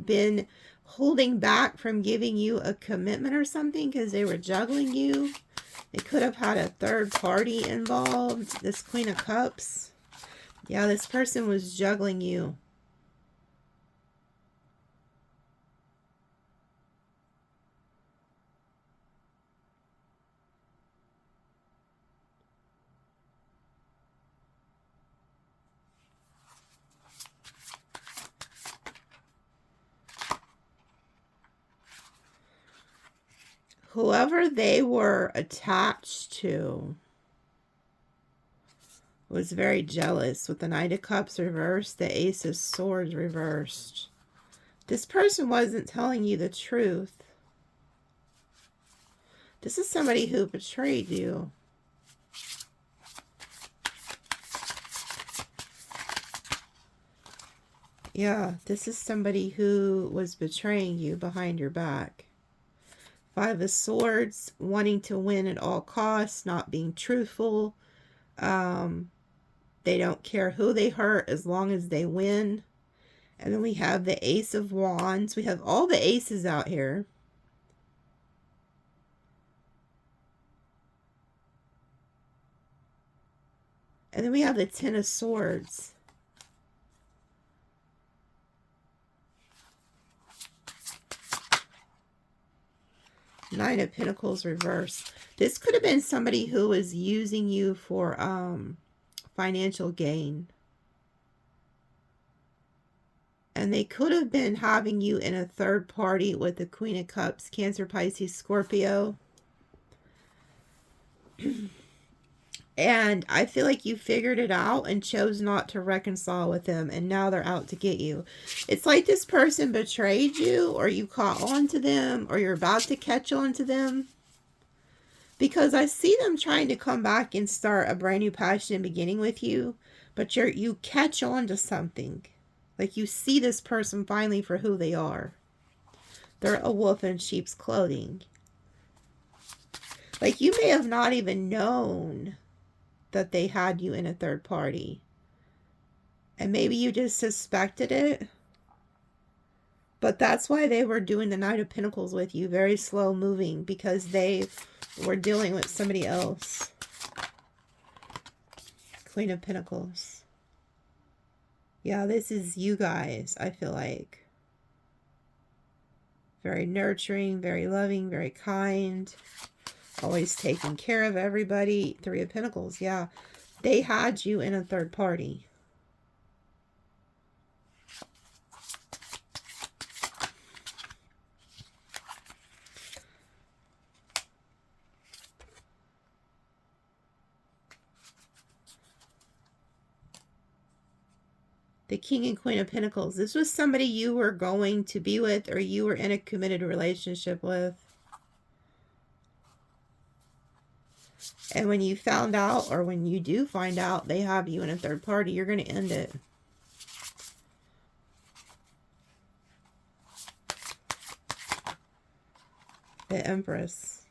been holding back from giving you a commitment or something because they were juggling you. They could have had a third party involved. This Queen of Cups. Yeah, this person was juggling you. Whoever they were attached to was very jealous with the Knight of Cups reversed, the Ace of Swords reversed. This person wasn't telling you the truth. This is somebody who betrayed you. Yeah, this is somebody who was betraying you behind your back. Five of Swords, wanting to win at all costs, not being truthful. They don't care who they hurt as long as they win. And then we have the Ace of Wands. We have all the aces out here. And then we have the Ten of Swords. Nine of Pentacles reversed. This could have been somebody who was using you for financial gain. And they could have been having you in a third party with the Queen of Cups, Cancer, Pisces, Scorpio. And I feel like you figured it out and chose not to reconcile with them. And now they're out to get you. It's like this person betrayed you, or you caught on to them, or you're about to catch on to them. Because I see them trying to come back and start a brand new passion beginning with you. But you catch on to something. Like you see this person finally for who they are. They're a wolf in sheep's clothing. Like you may have not even known that they had you in a third party. And maybe you just suspected it. But that's why they were doing the Knight of Pentacles with you. Very slow moving. Because they were dealing with somebody else. Queen of Pentacles. Yeah, this is you guys, I feel like. Very nurturing, very loving, very kind. Always taking care of everybody. Three of Pentacles, yeah. They had you in a third party. The King and Queen of Pentacles. This was somebody you were going to be with, or you were in a committed relationship with. And when you found out, or when you do find out they have you in a third party, you're going to end it. The Empress.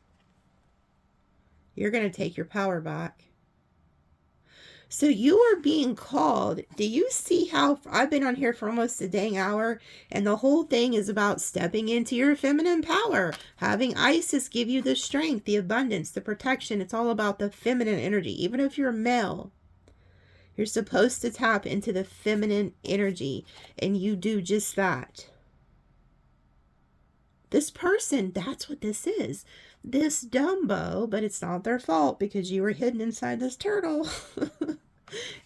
You're going to take your power back. So you are being called. Do you see how I've been on here for almost a dang hour, and the whole thing is about stepping into your feminine power, having Isis give you the strength, the abundance, the protection. It's all about the feminine energy. Even if you're male, you're supposed to tap into the feminine energy, and you do just that. This person, that's what this is. This Dumbo, but it's not their fault because you were hidden inside this turtle.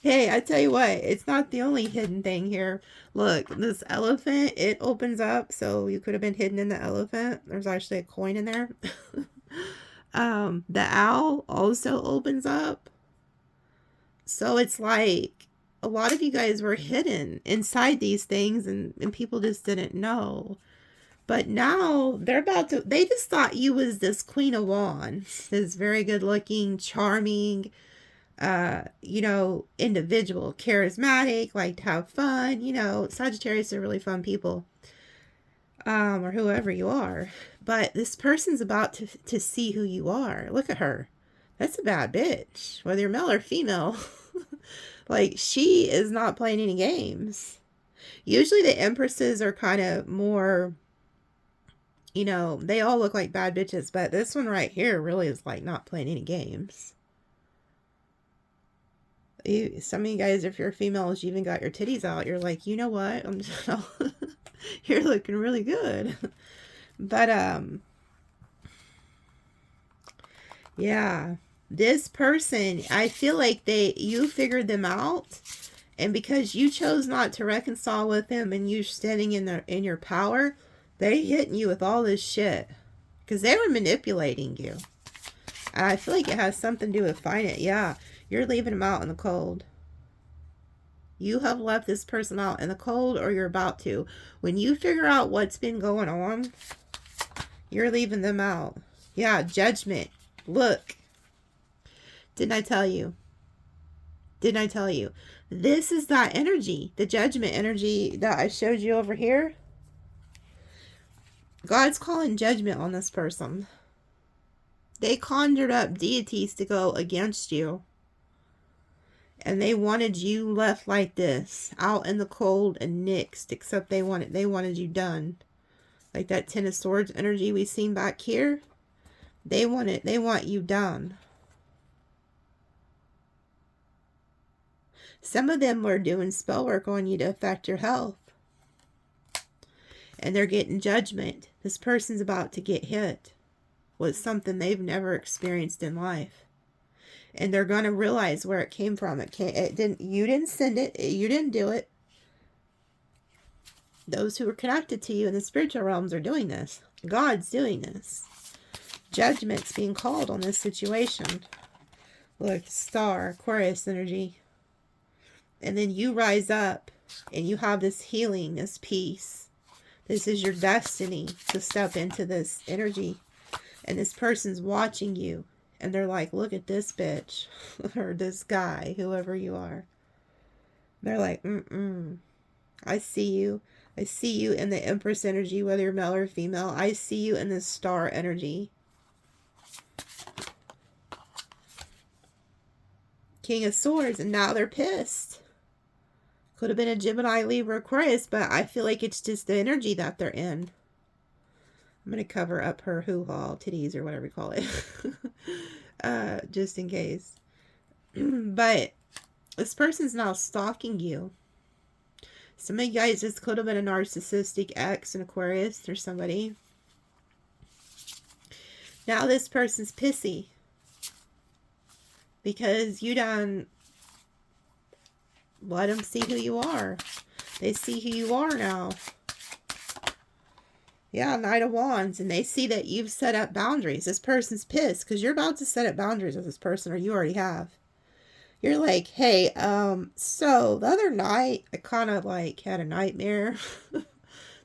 Hey, I tell you what, it's not the only hidden thing here. Look, this elephant, it opens up, so you could have been hidden in the elephant. There's actually a coin in there. The owl also opens up. So it's like a lot of you guys were hidden inside these things, and people just didn't know. But now they're about to, they just thought you was this Queen of Wands, this very good looking, charming, you know, individual, charismatic, like to have fun, you know. Sagittarius are really fun people, or whoever you are. But this person's about to see who you are. Look at her. That's a bad bitch, whether you're male or female. Like, she is not playing any games. Usually the empresses are kind of more, you know, they all look like bad bitches, but this one right here really is like not playing any games. Some of you guys, if you're females, you even got your titties out. You're like, you know what? I'm just, you're looking really good. But, yeah, this person, I feel like you figured them out. And because you chose not to reconcile with them and you standing in your power, they hitting you with all this shit. Because they were manipulating you. And I feel like it has something to do with finance. Yeah, you're leaving them out in the cold. You have left this person out in the cold, or you're about to. When you figure out what's been going on, you're leaving them out. Yeah, judgment. Look. Didn't I tell you? Didn't I tell you? This is that energy, the judgment energy that I showed you over here. God's calling judgment on this person. They conjured up deities to go against you. And they wanted you left like this, out in the cold and nixed, except they wanted you done. Like that Ten of Swords energy we seen back here. They want you done. Some of them were doing spell work on you to affect your health. And they're getting judgment. This person's about to get hit with something they've never experienced in life. And they're going to realize where it came from. You didn't send it. You didn't do it. Those who are connected to you in the spiritual realms are doing this. God's doing this. Judgment's being called on this situation. Look, Star, Aquarius energy. And then you rise up and you have this healing, this peace. This is your destiny to step into this energy. And this person's watching you. And they're like, look at this bitch. Or this guy, whoever you are. They're like, I see you. I see you in the Empress energy, whether you're male or female. I see you in this Star energy. King of Swords. And now they're pissed. Could have been a Gemini, Libra, Aquarius. But I feel like it's just the energy that they're in. I'm going to cover up her hoo-ha, titties, or whatever you call it. Just in case. But this person's now stalking you. Some of you guys, this could have been a narcissistic ex in Aquarius or somebody. Now this person's pissy. Because you done let them see who you are. They see who you are now. Yeah, Knight of Wands. And they see that you've set up boundaries. This person's pissed because you're about to set up boundaries with this person, or you already have. You're like, hey, so the other night I kind of like had a nightmare.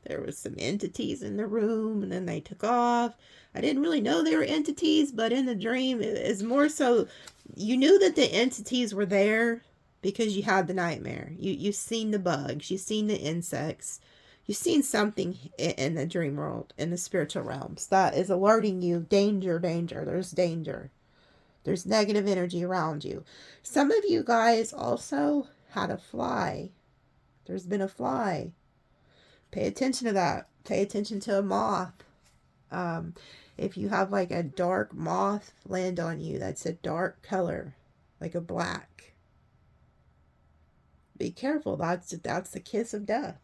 There was some entities in the room and then they took off. I didn't really know they were entities, but in the dream it is more so you knew that the entities were there because you had the nightmare. You've seen the bugs, you've seen the insects. You've seen something in the dream world, in the spiritual realms, that is alerting you, danger, danger, there's danger. There's negative energy around you. Some of you guys also had a fly. There's been a fly. Pay attention to that. Pay attention to a moth. If you have like a dark moth land on you, that's a dark color, like a black. Be careful. That's the kiss of death.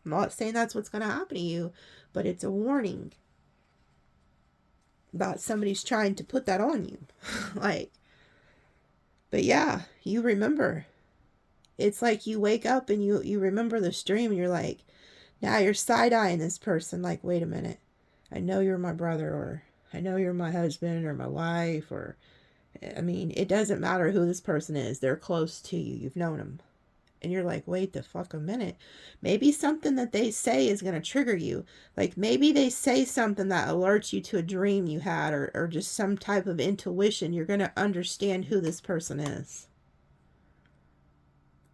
I'm not saying that's what's going to happen to you, but it's a warning about somebody's trying to put that on you. But yeah, you remember. It's like you wake up and you remember this dream and you're like, now you're side-eyeing this person like, wait a minute. I know you're my brother, or I know you're my husband or my wife, or, I mean, it doesn't matter who this person is. They're close to you. You've known them. And you're like, wait the fuck a minute. Maybe something that they say is going to trigger you. Like maybe they say something that alerts you to a dream you had, or just some type of intuition. You're going to understand who this person is.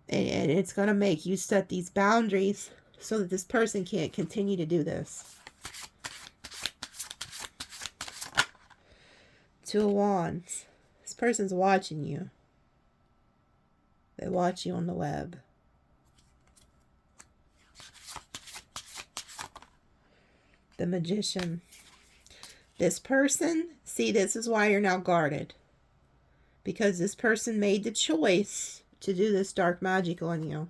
And it's going to make you set these boundaries so that this person can't continue to do this. Two of Wands. This person's watching you. They watch you on the web. The Magician. This person, see, this is why you're now guarded. Because this person made the choice to do this dark magic on you.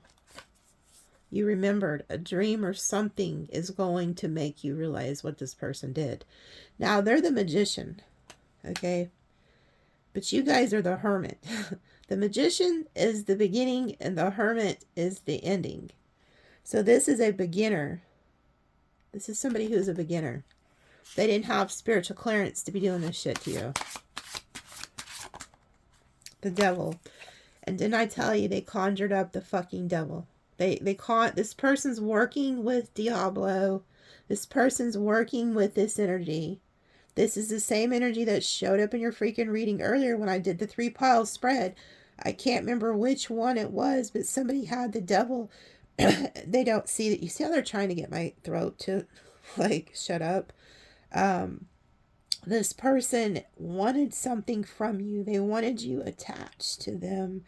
You remembered a dream or something is going to make you realize what this person did. Now, they're the Magician. Okay? But you guys are the Hermit. The Magician is the beginning and the Hermit is the ending. So this is a beginner. This is somebody who's a beginner. They didn't have spiritual clearance to be doing this shit to you. The devil. And didn't I tell you they conjured up the fucking devil? This person's working with Diablo. This person's working with this energy. This is the same energy that showed up in your freaking reading earlier when I did the 3-pile spread. I can't remember which one it was, but somebody had the devil. They don't see that. You see how they're trying to get my throat to, like, shut up? This person wanted something from you. They wanted you attached to them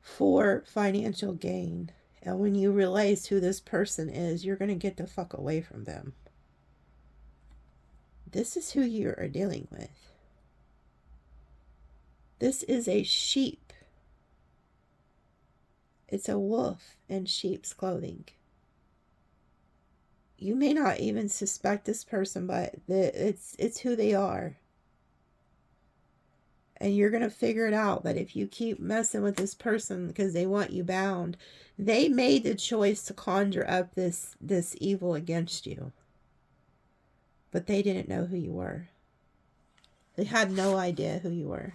for financial gain. And when you realize who this person is, you're going to get the fuck away from them. This is who you are dealing with. This is a sheep. It's a wolf in sheep's clothing. You may not even suspect this person, but it's who they are. And you're going to figure it out that if you keep messing with this person because they want you bound, they made the choice to conjure up this evil against you. But they didn't know who you were. They had no idea who you were.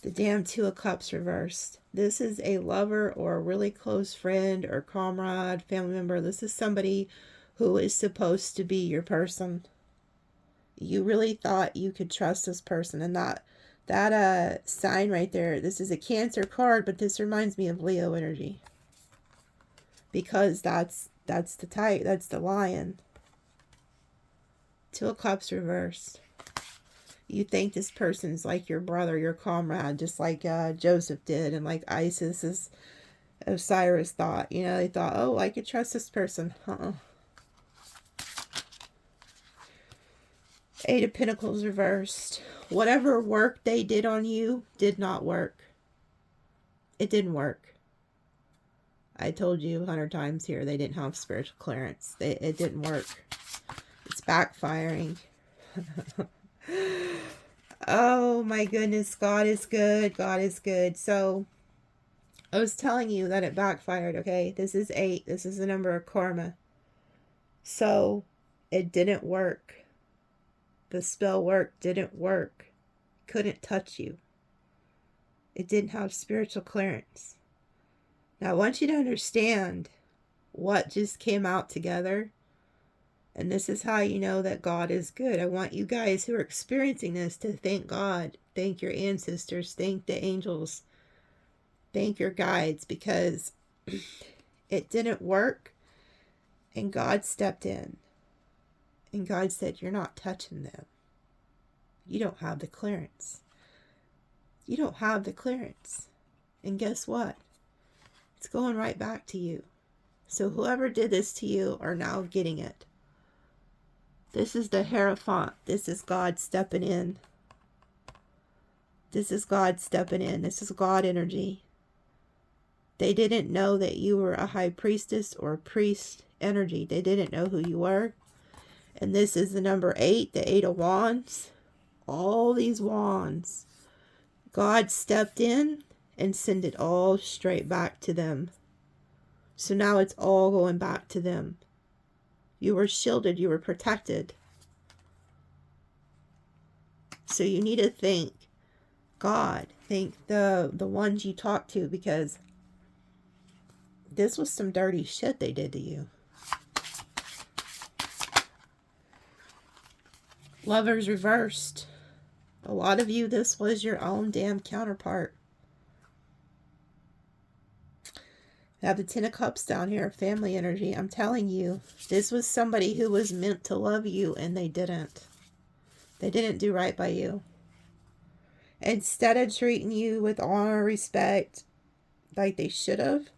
The damn 2 of Cups reversed. This is a lover or a really close friend or comrade, family member. This is somebody who is supposed to be your person. You really thought you could trust this person. And that sign right there, this is a Cancer card, but this reminds me of Leo energy. Because that's the type, that's the lion. 2 of Cups reversed. You think this person's like your brother, your comrade, just like Joseph did, and like Osiris thought. You know, they thought, oh, I could trust this person. 8 of Pentacles reversed. Whatever work they did on you did not work. It didn't work. I told you 100 times here, they didn't have spiritual clearance. It didn't work. It's backfiring. Oh my goodness, God is good. God is good. So, I was telling you that it backfired, okay? This is 8. This is the number of karma. So, it didn't work. The spell work didn't work. Couldn't touch you. It didn't have spiritual clearance. Now, I want you to understand what just came out together. And this is how you know that God is good. I want you guys who are experiencing this to thank God. Thank your ancestors. Thank the angels. Thank your guides, because it didn't work. And God stepped in. And God said, you're not touching them. You don't have the clearance. You don't have the clearance. And guess what? It's going right back to you. So whoever did this to you are now getting it. This is the Hierophant. This is God stepping in. This is God stepping in. This is God energy. They didn't know that you were a high priestess or a priest energy. They didn't know who you were. And this is the number 8, the 8 of Wands. All these wands. God stepped in and sent it all straight back to them. So now it's all going back to them. You were shielded. You were protected. So you need to thank God. Thank the ones you talked to, because this was some dirty shit they did to you. Lovers reversed. A lot of you, this was your own damn counterpart. I have the 10 of Cups down here, family energy. I'm telling you, this was somebody who was meant to love you, and they didn't. They didn't do right by you. Instead of treating you with honor, respect, like they should have,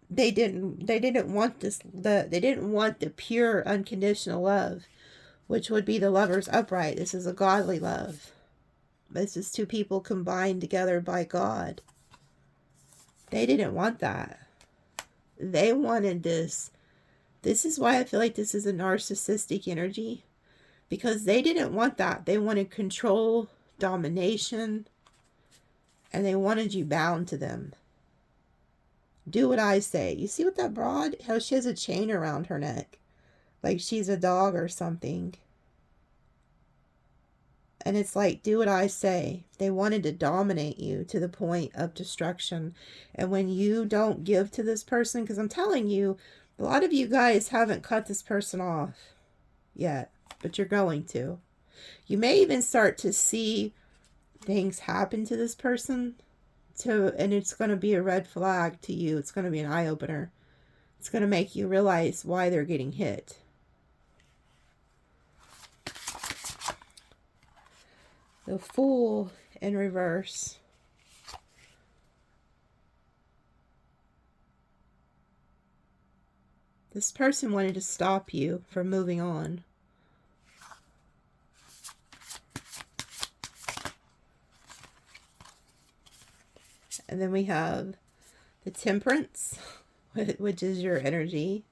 they didn't want this. They didn't want the pure, unconditional love, which would be the lover's upright. This is a godly love. This is 2 people combined together by God. They didn't want that. They wanted this. This is why I feel like this is a narcissistic energy. Because they didn't want that. They wanted control, domination, and they wanted you bound to them. Do what I say. You see what that broad, how she has a chain around her neck, like she's a dog or something. And it's like, do what I say. They wanted to dominate you to the point of destruction. And when you don't give to this person, because I'm telling you, a lot of you guys haven't cut this person off yet, but you're going to. You may even start to see things happen to this person, and it's going to be a red flag to you. It's going to be an eye-opener. It's going to make you realize why they're getting hit. The Fool in reverse. This person wanted to stop you from moving on. And then we have the Temperance, which is your energy.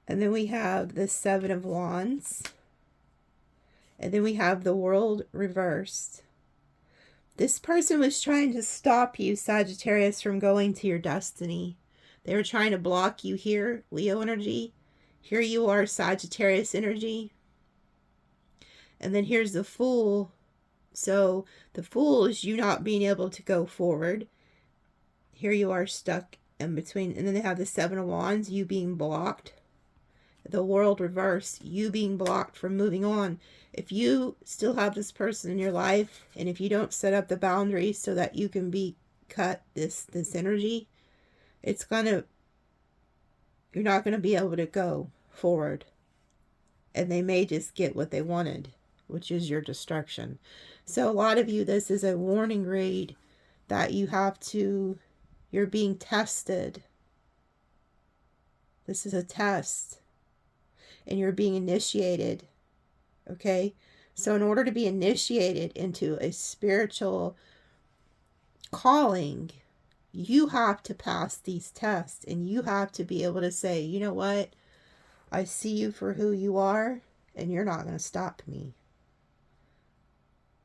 And then we have the Seven of Wands. And then we have the World reversed. This person was trying to stop you, Sagittarius, from going to your destiny. They were trying to block you here, Leo energy. Here you are, Sagittarius energy. And then here's the Fool. So the Fool is you not being able to go forward. Here you are stuck in between. And then they have the Seven of Wands, you being blocked. The World reverse, you being blocked from moving on. If you still have this person in your life, and if you don't set up the boundaries so that you can be cut this energy, you're not going to be able to go forward. And they may just get what they wanted, which is your destruction. So a lot of you, this is a warning read that you're being tested. This is a test. And you're being initiated. Okay? So in order to be initiated into a spiritual calling, you have to pass these tests. And you have to be able to say, you know what? I see you for who you are. And you're not going to stop me.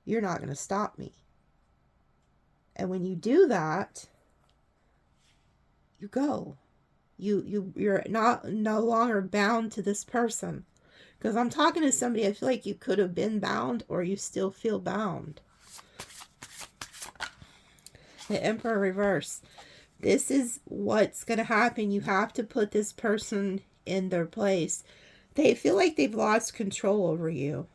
You're not going to stop me. And when you do that, you go. You're no longer bound to this person. Because I'm talking to somebody, I feel like you could have been bound or you still feel bound. The Emperor reverse. This is what's going to happen. You have to put this person in their place. They feel like they've lost control over you.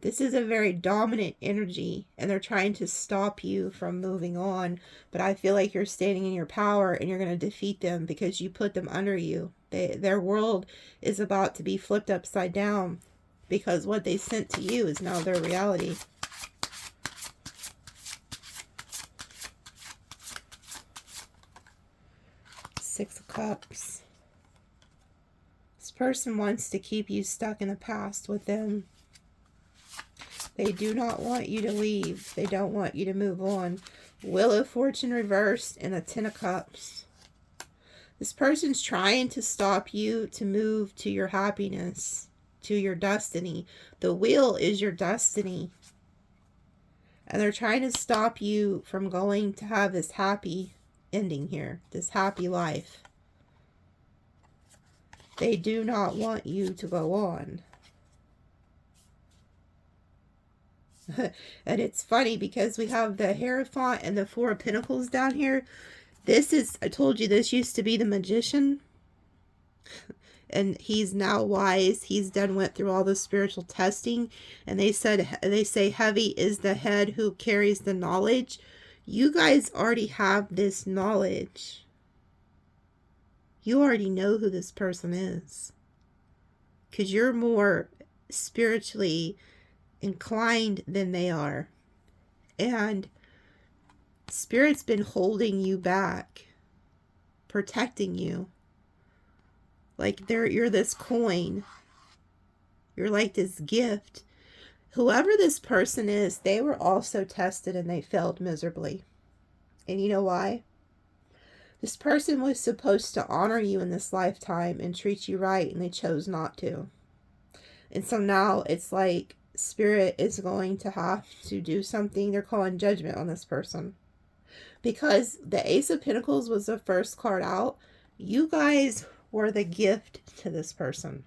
This is a very dominant energy, and they're trying to stop you from moving on. But I feel like you're standing in your power, and you're going to defeat them because you put them under you. Their world is about to be flipped upside down because what they sent to you is now their reality. Six of Cups. This person wants to keep you stuck in the past with them. They do not want you to leave. They don't want you to move on. Wheel of Fortune reversed and a Ten of Cups. This person's trying to stop you to move to your happiness, to your destiny. The wheel is your destiny. And they're trying to stop you from going to have this happy ending here, this happy life. They do not want you to go on. And it's funny because we have the Hierophant and the Four of Pentacles down here. This is, I told you, this used to be the Magician. And he's now wise. He's went through all the spiritual testing. And they say heavy is the head who carries the knowledge. You guys already have this knowledge. You already know who this person is. Because you're more spiritually inclined than they are. And Spirit's been holding you back, protecting you. Like you're this coin. You're like this gift. Whoever this person is, they were also tested and they failed miserably. And you know why? This person was supposed to honor you in this lifetime and treat you right, and they chose not to. And so now it's like Spirit is going to have to do something. They're calling judgment on this person. Because the Ace of Pentacles was the first card out. You guys were the gift to this person.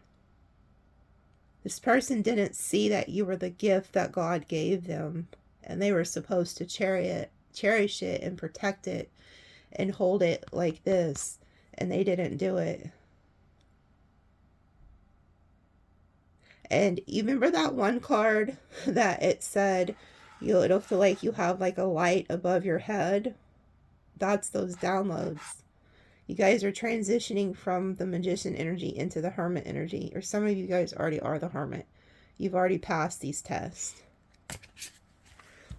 This person didn't see that you were the gift that God gave them. And they were supposed to cherish it and protect it and hold it like this. And they didn't do it. And you remember that one card that it said, it'll feel like you have like a light above your head? That's those downloads. You guys are transitioning from the Magician energy into the Hermit energy. Or some of you guys already are the Hermit. You've already passed these tests.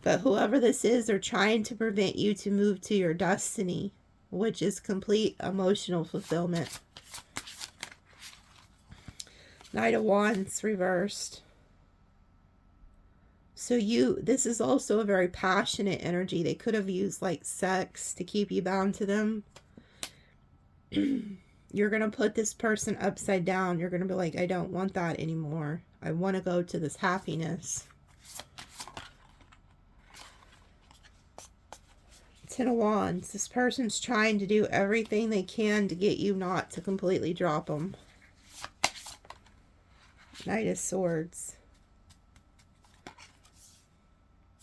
But whoever this is, they're trying to prevent you to move to your destiny, which is complete emotional fulfillment. Knight of Wands reversed. So this is also a very passionate energy. They could have used like sex to keep you bound to them. You're going to put this person upside down. You're going to be like, I don't want that anymore. I want to go to this happiness. Ten of Wands. This person's trying to do everything they can to get you not to completely drop them. Knight of Swords.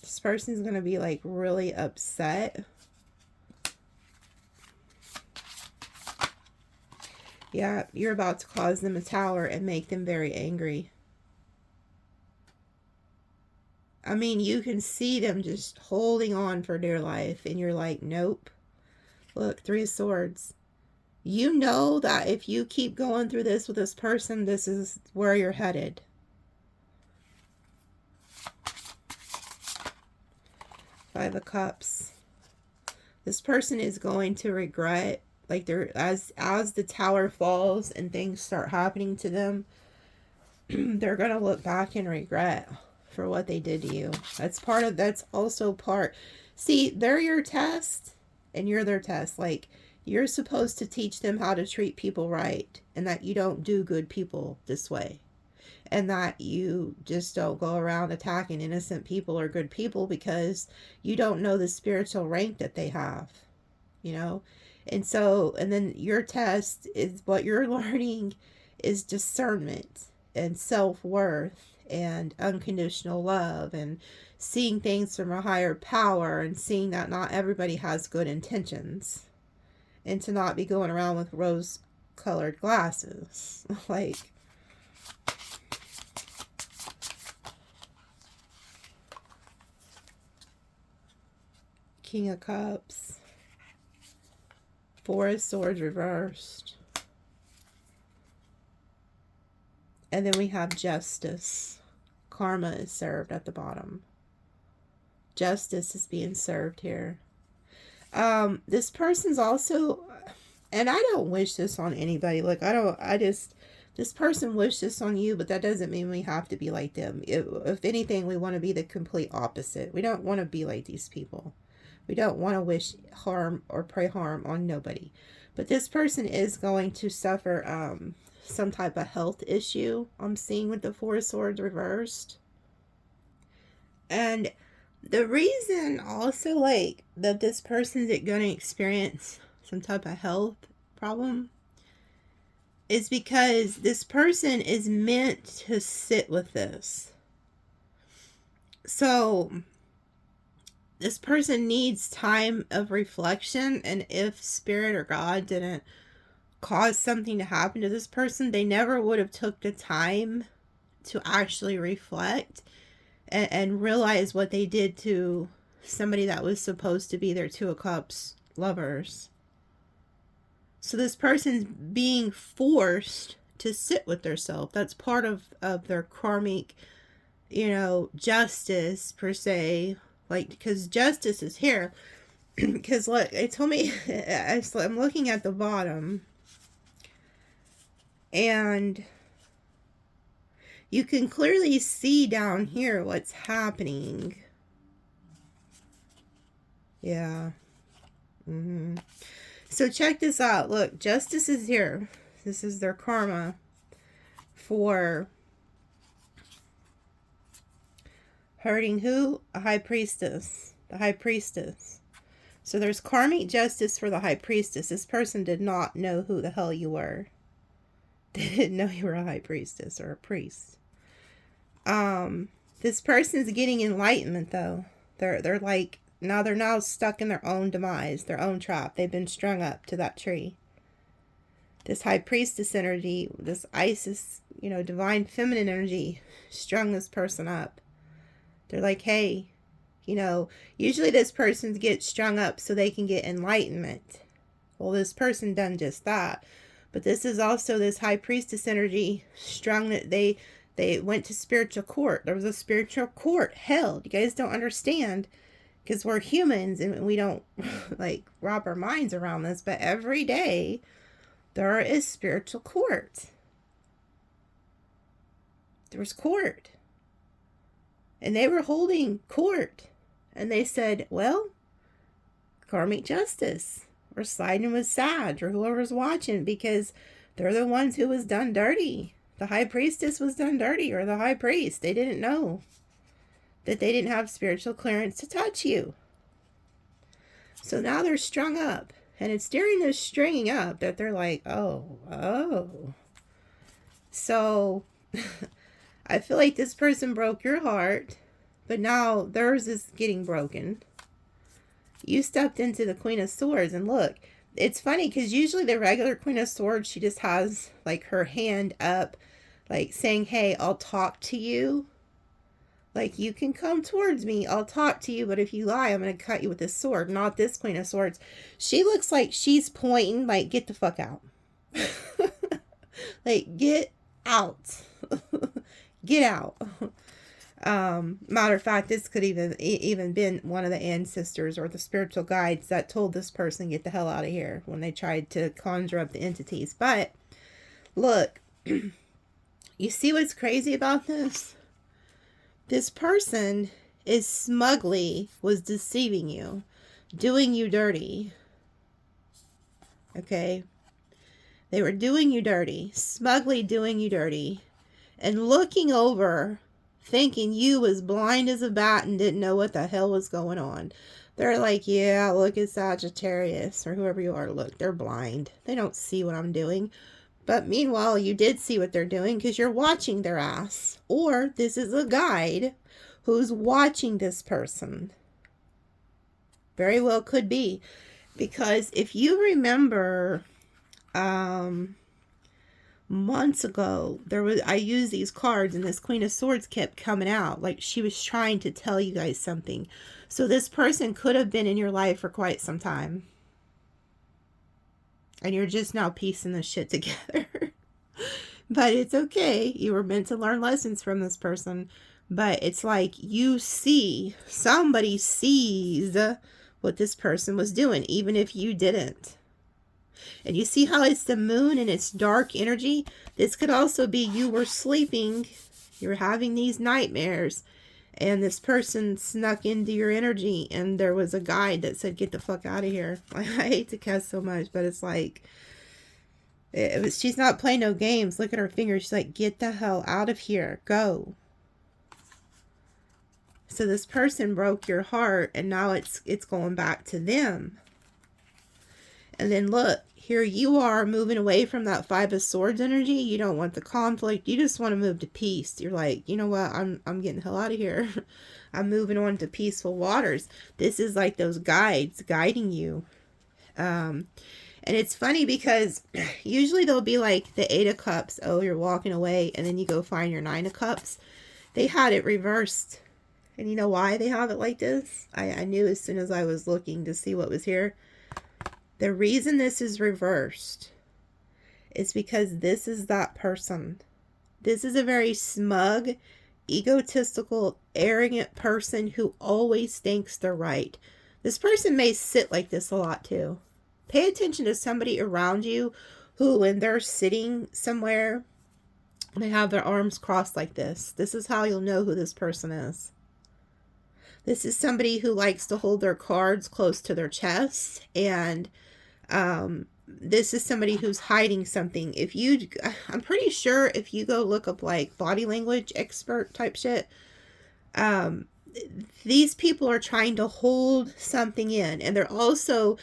This person's going to be like really upset. Yeah, you're about to cause them a tower and make them very angry. I mean, you can see them just holding on for dear life. And you're like, nope. Look, Three of Swords. You know that if you keep going through this with this person, this is where you're headed. Five of Cups. This person is going to regret, like as the tower falls and things start happening to them, they're going to look back and regret for what they did to you. That's also part. See, they're your test and you're their test. Like, you're supposed to teach them how to treat people right, and that you don't do good people this way, and that you just don't go around attacking innocent people or good people because you don't know the spiritual rank that they have, you know. And then your test is, what you're learning is discernment and self-worth and unconditional love and seeing things from a higher power and seeing that not everybody has good intentions. And to not be going around with rose-colored glasses. Like, King of Cups. Four of Swords reversed. And then we have Justice. Karma is served at the bottom. Justice is being served here. This person's also, and I don't wish this on anybody. Like, this person wished this on you, but that doesn't mean we have to be like them. If anything, we want to be the complete opposite. We don't want to be like these people. We don't want to wish harm or pray harm on nobody. But this person is going to suffer some type of health issue. I'm seeing with the Four of Swords reversed. And the reason also, like, that this person's going to experience some type of health problem is because this person is meant to sit with this. So this person needs time of reflection, and if Spirit or God didn't cause something to happen to this person, they never would have took the time to actually reflect and realize what they did to somebody that was supposed to be their Two of Cups lovers. So this person's being forced to sit with themselves. That's part of their karmic, justice per se. Like, because justice is here. Because look, it told me, I'm looking at the bottom. And you can clearly see down here what's happening. Yeah. So check this out. Look, justice is here. This is their karma for hurting who? A high priestess. The high priestess. So there's karmic justice for the high priestess. This person did not know who the hell you were. They didn't know you were a high priestess or a priest. This person's getting enlightenment though. They're like, now they're now stuck in their own demise, their own trap. They've been strung up to that tree. This high priestess energy, this Isis, divine feminine energy, strung this person up. They're like, hey, usually this person gets strung up so they can get enlightenment. Well, this person done just that. But this is also this high priestess energy strung that they went to spiritual court. There was a spiritual court held. You guys don't understand because we're humans and we don't like wrap our minds around this. But every day there is spiritual court. There was court. And they were holding court. And they said, well, karmic justice. We're siding with Sag or whoever's watching because they're the ones who was done dirty. The high priestess was done dirty, or the high priest. They didn't know that they didn't have spiritual clearance to touch you. So now they're strung up. And it's during this stringing up that they're like, oh. So I feel like this person broke your heart, but now theirs is getting broken. You stepped into the Queen of Swords, and look, it's funny because usually the regular Queen of Swords, she just has like her hand up, like saying, hey, I'll talk to you. Like, you can come towards me, I'll talk to you, but if you lie, I'm going to cut you with this sword. Not this Queen of Swords. She looks like she's pointing, like, get the fuck out. Like, get out. Get out. Matter of fact, this could even been one of the ancestors or the spiritual guides that told this person, get the hell out of here, when they tried to conjure up the entities. But, look, you see what's crazy about this? This person is smugly was deceiving you, doing you dirty. Okay? They were doing you dirty, smugly doing you dirty, and looking over, thinking you was blind as a bat and didn't know what the hell was going on. They're like, yeah, look at Sagittarius, or whoever you are. Look, they're blind. They don't see what I'm doing. But meanwhile, you did see what they're doing because you're watching their ass. Or this is a guide who's watching this person. Very well could be. Because if you remember, months ago, I used these cards and this Queen of Swords kept coming out. Like she was trying to tell you guys something. So this person could have been in your life for quite some time. And you're just now piecing this shit together. But it's okay. You were meant to learn lessons from this person. But it's like somebody sees what this person was doing, even if you didn't. And you see how it's the moon and it's dark energy? This could also be you were sleeping. You were having these nightmares. And this person snuck into your energy, and there was a guide that said, get the fuck out of here. I hate to cuss so much, but it's like, she's not playing no games. Look at her fingers. She's like, get the hell out of here. Go. So this person broke your heart, and now it's going back to them. And then look, here you are moving away from that Five of Swords energy. You don't want the conflict. You just want to move to peace. You're like, you know what? I'm getting the hell out of here. I'm moving on to peaceful waters. This is like those guides guiding you. And it's funny because usually they'll be like the Eight of Cups. Oh, you're walking away. And then you go find your Nine of Cups. They had it reversed. And you know why they have it like this? I knew as soon as I was looking to see what was here. The reason this is reversed is because this is that person. This is a very smug, egotistical, arrogant person who always thinks they're right. This person may sit like this a lot too. Pay attention to somebody around you who, when they're sitting somewhere, they have their arms crossed like this. This is how you'll know who this person is. This is somebody who likes to hold their cards close to their chest, and this is somebody who's hiding something. I'm pretty sure if you go look up like body language expert type shit, these people are trying to hold something in, and they're also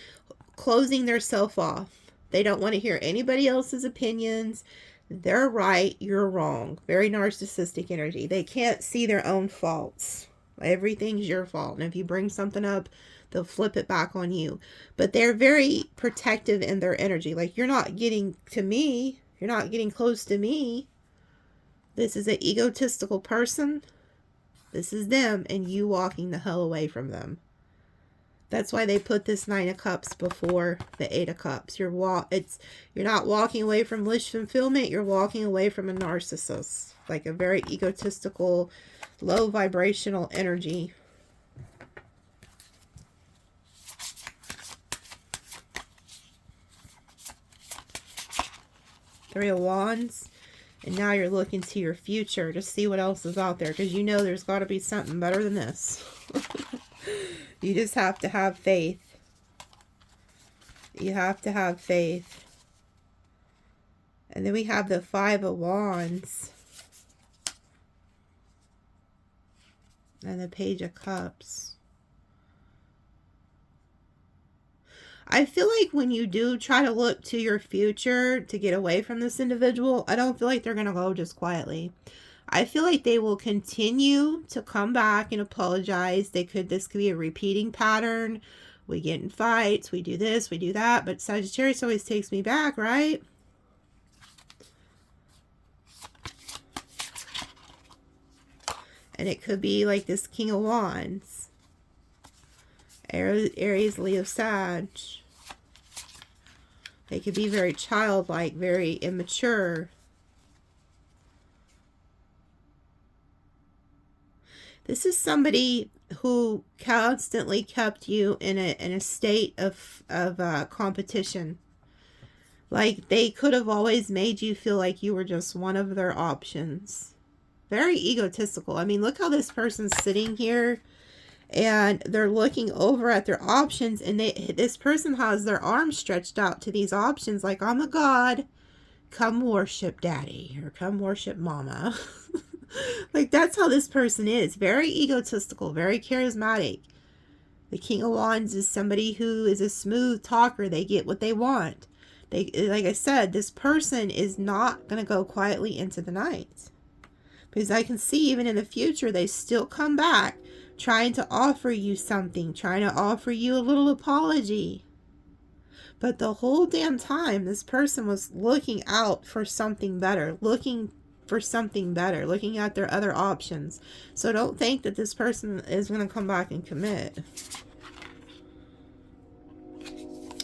closing themselves off. They don't want to hear anybody else's opinions. They're right, you're wrong. Very narcissistic energy. They can't see their own faults. Everything's your fault. And if you bring something up, they'll flip it back on you. But they're very protective in their energy. Like, you're not getting to me. You're not getting close to me. This is an egotistical person. This is them, and you walking the hell away from them. That's why they put this 9 of Cups before the 8 of Cups. You're not walking away from wish fulfillment. You're walking away from a narcissist, like a very egotistical, low vibrational energy. Three of Wands. And now you're looking to your future to see what else is out there, because you know there's got to be something better than this. You just have to have faith. You have to have faith. And then we have the 5 of Wands. And the Page of Cups. I feel like when you do try to look to your future to get away from this individual, I don't feel like they're going to go just quietly. I feel like they will continue to come back and apologize. This could be a repeating pattern. We get in fights, we do this, we do that, but Sagittarius always takes me back, right? And it could be like this King of Wands. Aries, Leo, Sag. They could be very childlike, very immature. This is somebody who constantly kept you in a state of competition. Like, they could have always made you feel like you were just one of their options. Very egotistical. I mean, look how this person's sitting here and they're looking over at their options, and this person has their arms stretched out to these options like, I'm a god, come worship daddy, or come worship mama. Like, that's how this person is. Very egotistical, very charismatic. The King of Wands is somebody who is a smooth talker. They get what they want. Like I said, this person is not going to go quietly into the night. Because I can see even in the future, they still come back trying to offer you something, trying to offer you a little apology. But the whole damn time, this person was looking out for something better, looking at their other options. So don't think that this person is going to come back and commit.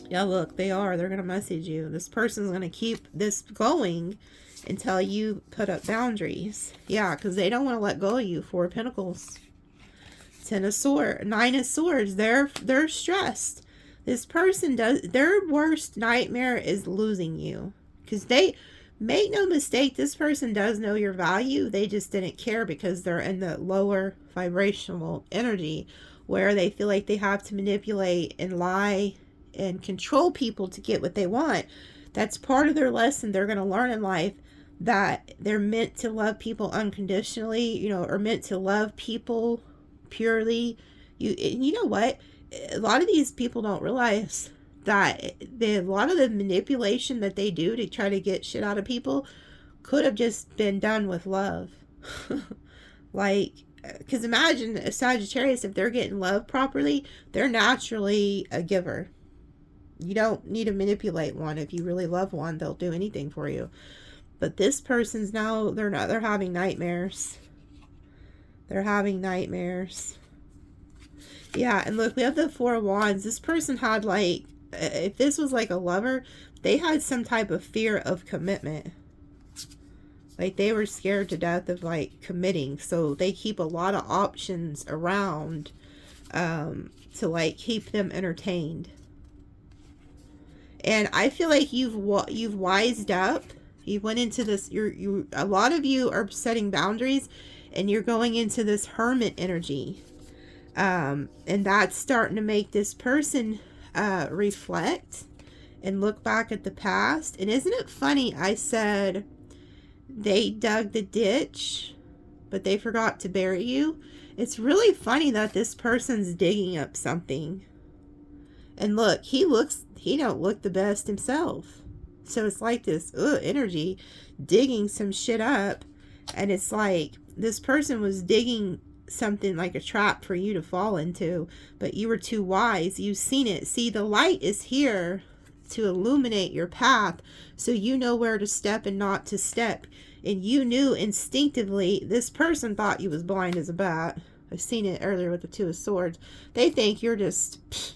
Yeah, look, they're going to message you. This person's going to keep this going until you put up boundaries. Yeah, because they don't want to let go of you. 4 of Pentacles. 10 of Swords. 9 of Swords. They're stressed. This person their worst nightmare is losing you. Because they, make no mistake, this person does know your value. They just didn't care because they're in the lower vibrational energy where they feel like they have to manipulate and lie and control people to get what they want. That's part of their lesson they're going to learn in life, that they're meant to love people unconditionally, or meant to love people purely. You know what? A lot of these people don't realize that a lot of the manipulation that they do to try to get shit out of people could have just been done with love. Like, because imagine a Sagittarius, if they're getting love properly, they're naturally a giver. You don't need to manipulate one. If you really love one, they'll do anything for you. But this person's now, they're having nightmares. They're having nightmares. Yeah, and look, we have the 4 of Wands. This person had, like, if this was like a lover, they had some type of fear of commitment. Like, they were scared to death of, like, committing. So they keep a lot of options around to, like, keep them entertained. And I feel like you've wised up. You went into this, a lot of you are setting boundaries, and you're going into this hermit energy. And that's starting to make this person reflect and look back at the past. And isn't it funny? I said they dug the ditch, but they forgot to bury you. It's really funny that this person's digging up something. And look, he don't look the best himself. So it's like this energy digging some shit up. And it's like this person was digging something like a trap for you to fall into. But you were too wise. You've seen it. See, the light is here to illuminate your path. So you know where to step and not to step. And you knew instinctively this person thought you was blind as a bat. I've seen it earlier with the Two of Swords. They think you're just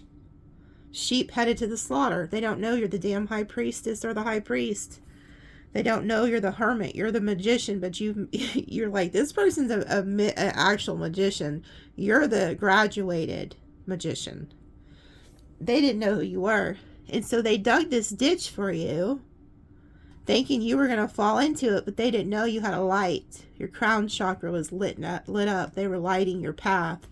sheep headed to the slaughter. They don't know you're the damn high priestess or the high priest. They don't know you're the hermit. You're the magician, but you're like, this person's an actual magician. You're the graduated magician. They didn't know who you were. And so they dug this ditch for you, thinking you were going to fall into it, but they didn't know you had a light. Your crown chakra was lit up. They were lighting your path.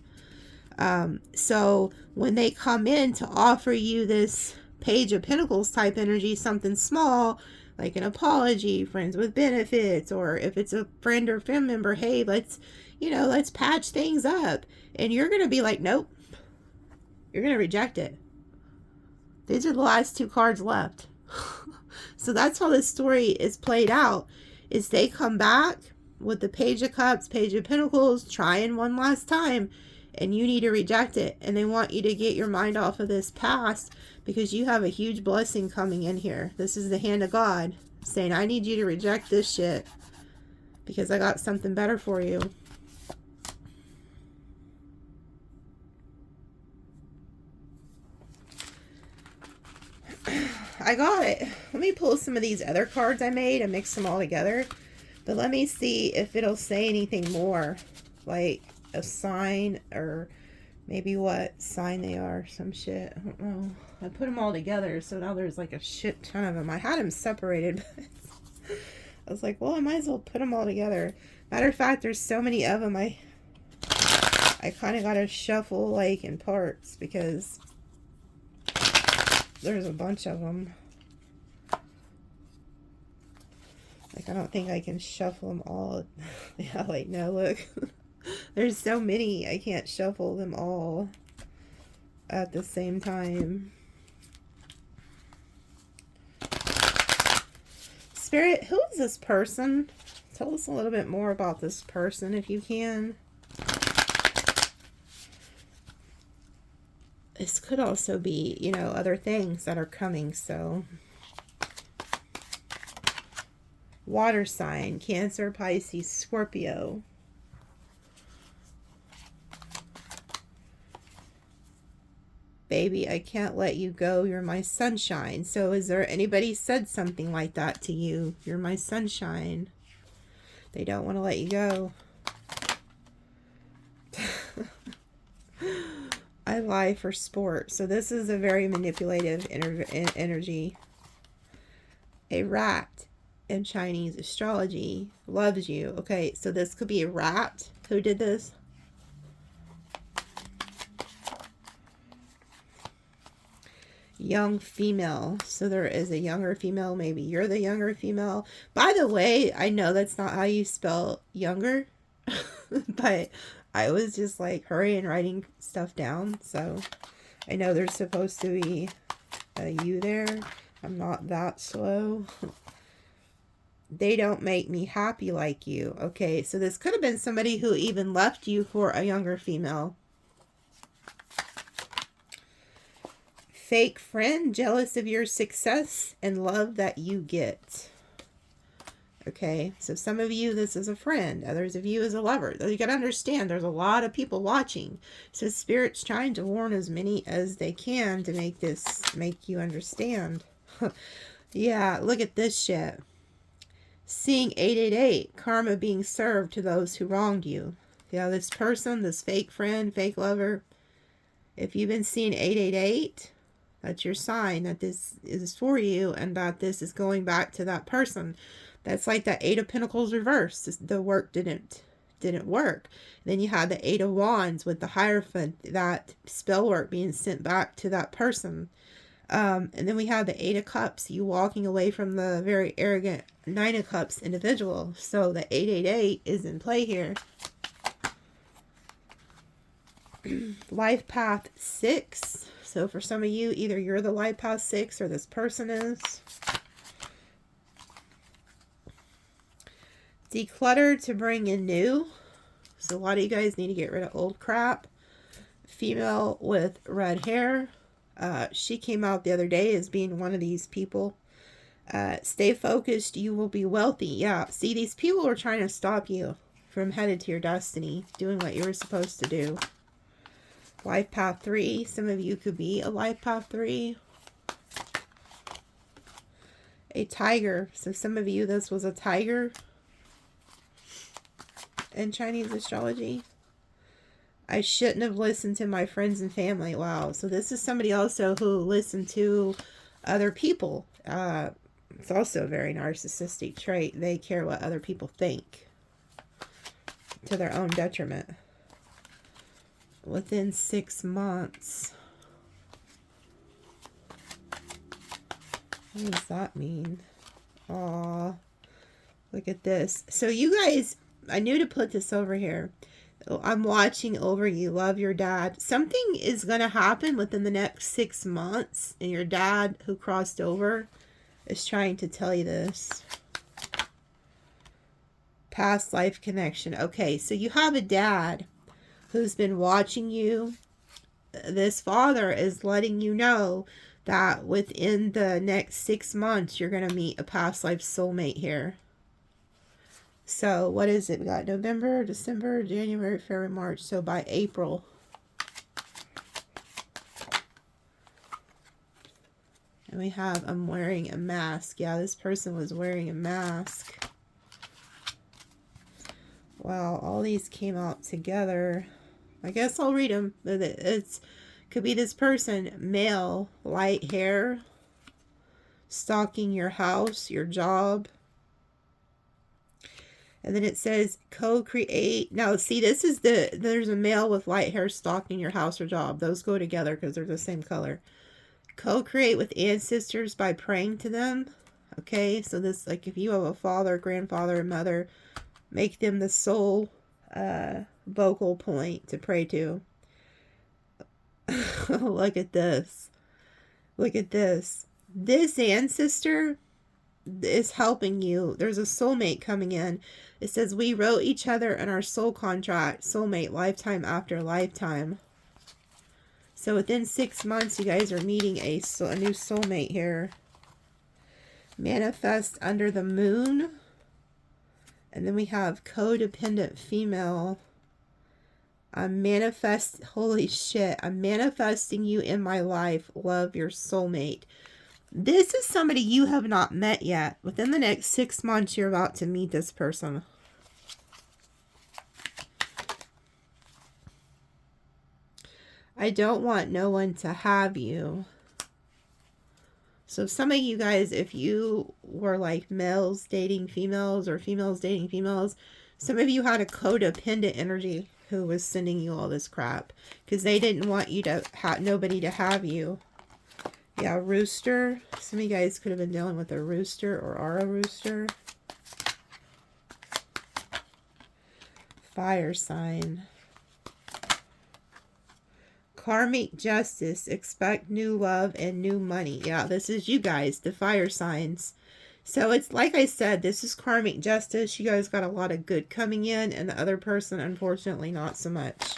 So when they come in to offer you this Page of Pentacles type energy, something small, like an apology, friends with benefits, or if it's a friend or family member, hey, let's patch things up. And you're going to be like, nope. You're going to reject it. These are the last two cards left. So that's how this story is played out, is they come back with the Page of Cups, Page of Pentacles, trying one last time, and you need to reject it. And they want you to get your mind off of this past, because you have a huge blessing coming in here. This is the hand of God saying, I need you to reject this shit because I got something better for you. I got it. Let me pull some of these other cards I made and mix them all together. But let me see if it'll say anything more. Like a sign, or maybe what sign they are. Some shit. I don't know. I put them all together, so now there's like a shit ton of them. I had them separated. I was like, well, I might as well put them all together. Matter of fact, there's so many of them. I kind of got to shuffle like in parts, because there's a bunch of them. Like, I don't think I can shuffle them all. Yeah, like, no, look. There's so many. I can't shuffle them all at the same time. Spirit, who is this person? Tell us a little bit more about this person if you can. This could also be, you know, other things that are coming, so. Water sign, Cancer, Pisces, Scorpio. Baby, I can't let you go. You're my sunshine. So is there anybody said something like that to you? You're my sunshine. They don't want to let you go. I lie for sport. So this is a very manipulative energy. A rat in Chinese astrology loves you. Okay, so this could be a rat who did this. Young female. So there is a younger female. Maybe you're the younger female. By the way, I know that's not how you spell younger. But I was just like hurrying writing stuff down. So I know there's supposed to be a U there. I'm not that slow. They don't make me happy like you. Okay, so this could have been somebody who even left you for a younger female. Fake friend, jealous of your success and love that you get. Okay, so some of you, this is a friend. Others of you is a lover. You got to understand, there's a lot of people watching. So Spirit's trying to warn as many as they can to make you understand. Yeah, look at this shit. Seeing 888, karma being served to those who wronged you. Yeah, this person, this fake friend, fake lover, if you've been seeing 888, that's your sign that this is for you and that this is going back to that person. That's like that 8 of Pentacles reversed. The work didn't work. Then you had the 8 of Wands with the Hierophant, that spell work being sent back to that person. And then we have the 8 of Cups, you walking away from the very arrogant 9 of Cups individual. So the 888 is in play here. Life path 6. So for some of you, either you're the life path 6 or this person is. Declutter to bring in new. So a lot of you guys need to get rid of old crap. Female with red hair. She came out the other day as being one of these people. Stay focused. You will be wealthy. Yeah. See, these people are trying to stop you from headed to your destiny. Doing what you were supposed to do. Life path 3. Some of you could be a life path 3. A tiger. So some of you, this was a tiger in Chinese astrology. I shouldn't have listened to my friends and family. Wow. So this is somebody also who listened to other people. It's also a very narcissistic trait. They care what other people think to their own detriment. Within 6 months. What does that mean? Aw. Look at this. So you guys, I knew to put this over here. I'm watching over you. Love your dad. Something is going to happen within the next 6 months. And your dad who crossed over is trying to tell you this. Past life connection. Okay, so you have a dad who's been watching you. This father is letting you know that within the next 6 months, you're going to meet a past life soulmate here. So what is it? We got November, December, January, February, March. So by April. And we have, I'm wearing a mask. Yeah, this person was wearing a mask. Wow, all these came out together. I guess I'll read them. It's could be this person, male, light hair, stalking your house, your job. And then it says co-create. Now, see, this is there's a male with light hair stalking your house or job. Those go together because they're the same color. Co-create with ancestors by praying to them. Okay, so this, like, if you have a father, grandfather, mother, make them the sole vocal point to pray to. Look at this. Look at this. This ancestor is helping you. There's a soulmate coming in. It says, we wrote each other in our soul contract, soulmate, lifetime after lifetime. So within 6 months, you guys are meeting a new soulmate here. Manifest under the moon. And then we have codependent female. Holy shit, I'm manifesting you in my life. Love your soulmate. This is somebody you have not met yet. Within the next 6 months, you're about to meet this person. I don't want no one to have you. So some of you guys, if you were like males dating females or females dating females, some of you had a codependent energy who was sending you all this crap because they didn't want you to have nobody to have you. Yeah, rooster. Some of you guys could have been dealing with a rooster or are a rooster. Fire sign. Karmic justice. Expect new love and new money. Yeah, this is you guys, the fire signs. So it's like I said, this is karmic justice. You guys got a lot of good coming in, and the other person, unfortunately, not so much.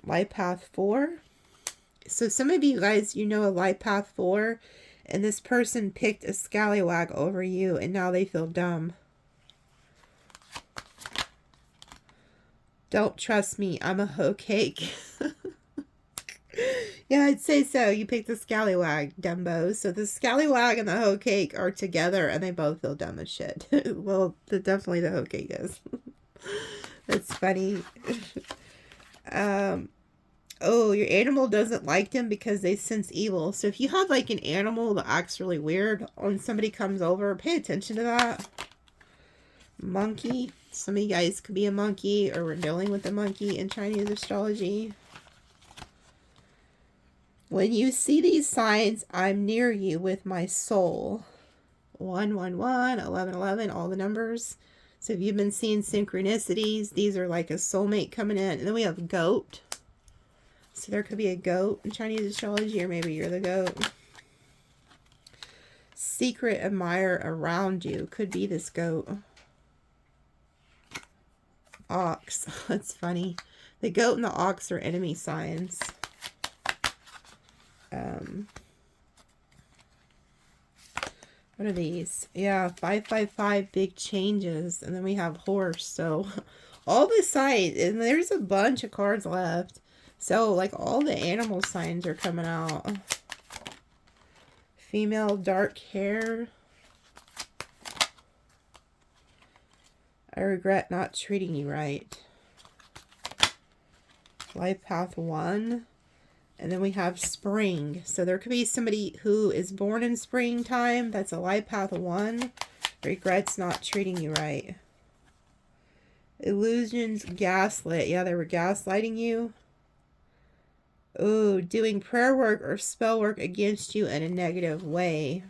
Life path 4. So some of you guys, you know a life path 4, and this person picked a scallywag over you, and now they feel dumb. Don't trust me. I'm a hoe cake. Yeah, I'd say so. You picked the scallywag, dumbos. So the scallywag and the hoe cake are together, and they both feel dumb as shit. Well, definitely the hoe cake is. That's funny. Oh, your animal doesn't like them because they sense evil. So if you have like an animal that acts really weird when somebody comes over, pay attention to that. Monkey. Some of you guys could be a monkey, or we're dealing with a monkey in Chinese astrology. When you see these signs, I'm near you with my soul. 111, 1111, all the numbers. So if you've been seeing synchronicities, these are like a soulmate coming in. And then we have goat. So there could be a goat in Chinese astrology, or maybe you're the goat. Secret admirer around you. Could be this goat. Ox. That's funny. The goat and the ox are enemy signs. What are these? Yeah, 555 big changes. And then we have horse. So all the signs, and there's a bunch of cards left. So like all the animal signs are coming out. Female, dark hair. I regret not treating you right. Life path 1. And then we have spring. So there could be somebody who is born in springtime. That's a life path 1. Regrets not treating you right. Illusions, gaslit. Yeah, they were gaslighting you. Oh, doing prayer work or spell work against you in a negative way.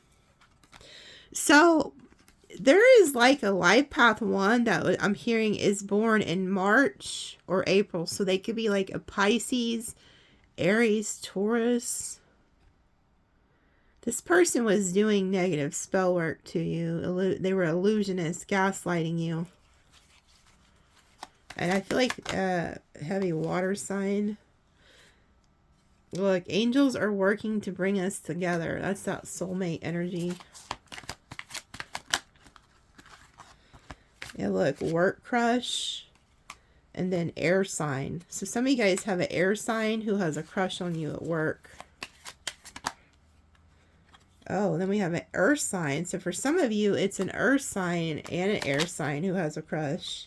So there is like a life path 1 that I'm hearing is born in March or April. So they could be like a Pisces, Aries, Taurus. This person was doing negative spell work to you. They were illusionists, gaslighting you. And I feel like heavy water sign. Look, angels are working to bring us together. That's that soulmate energy. Yeah, look, work crush. And then air sign. So some of you guys have an air sign who has a crush on you at work. Oh, then we have an earth sign. So for some of you, it's an earth sign and an air sign who has a crush.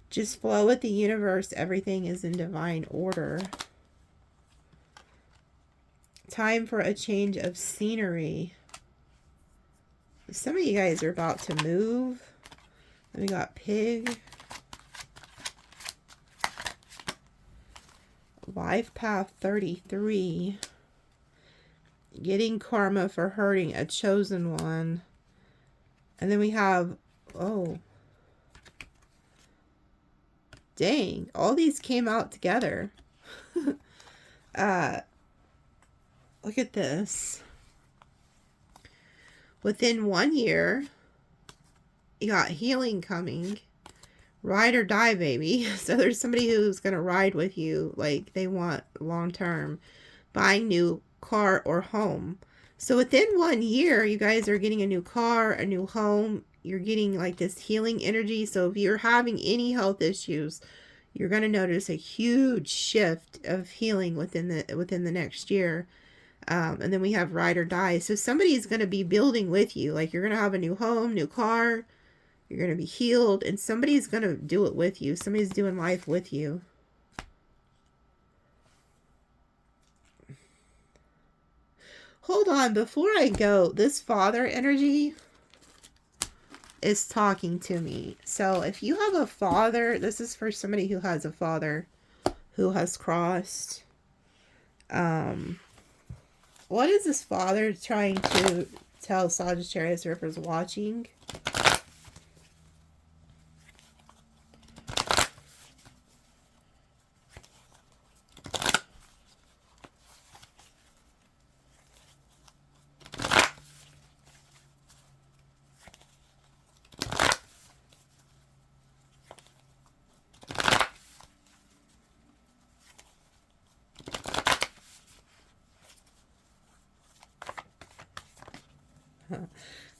Just flow with the universe. Everything is in divine order. Time for a change of scenery. Some of you guys are about to move. Then we got pig. Life path 33. Getting karma for hurting a chosen one. And then we have, oh. Dang, all these came out together. Look at this. Within 1 year, you got healing coming. Ride or die, baby. So there's somebody who's going to ride with you. Like they want long term. Buying new car or home. So within 1 year, you guys are getting a new car, a new home. You're getting like this healing energy. So if you're having any health issues, you're going to notice a huge shift of healing within the next year. And then we have ride or die. So somebody's going to be building with you. Like you're going to have a new home, new car. You're going to be healed. And somebody's going to do it with you. Somebody's doing life with you. Hold on. Before I go, this father energy is talking to me. So if you have a father, this is for somebody who has a father who has crossed. What is this father trying to tell Sagittarius Rippers watching?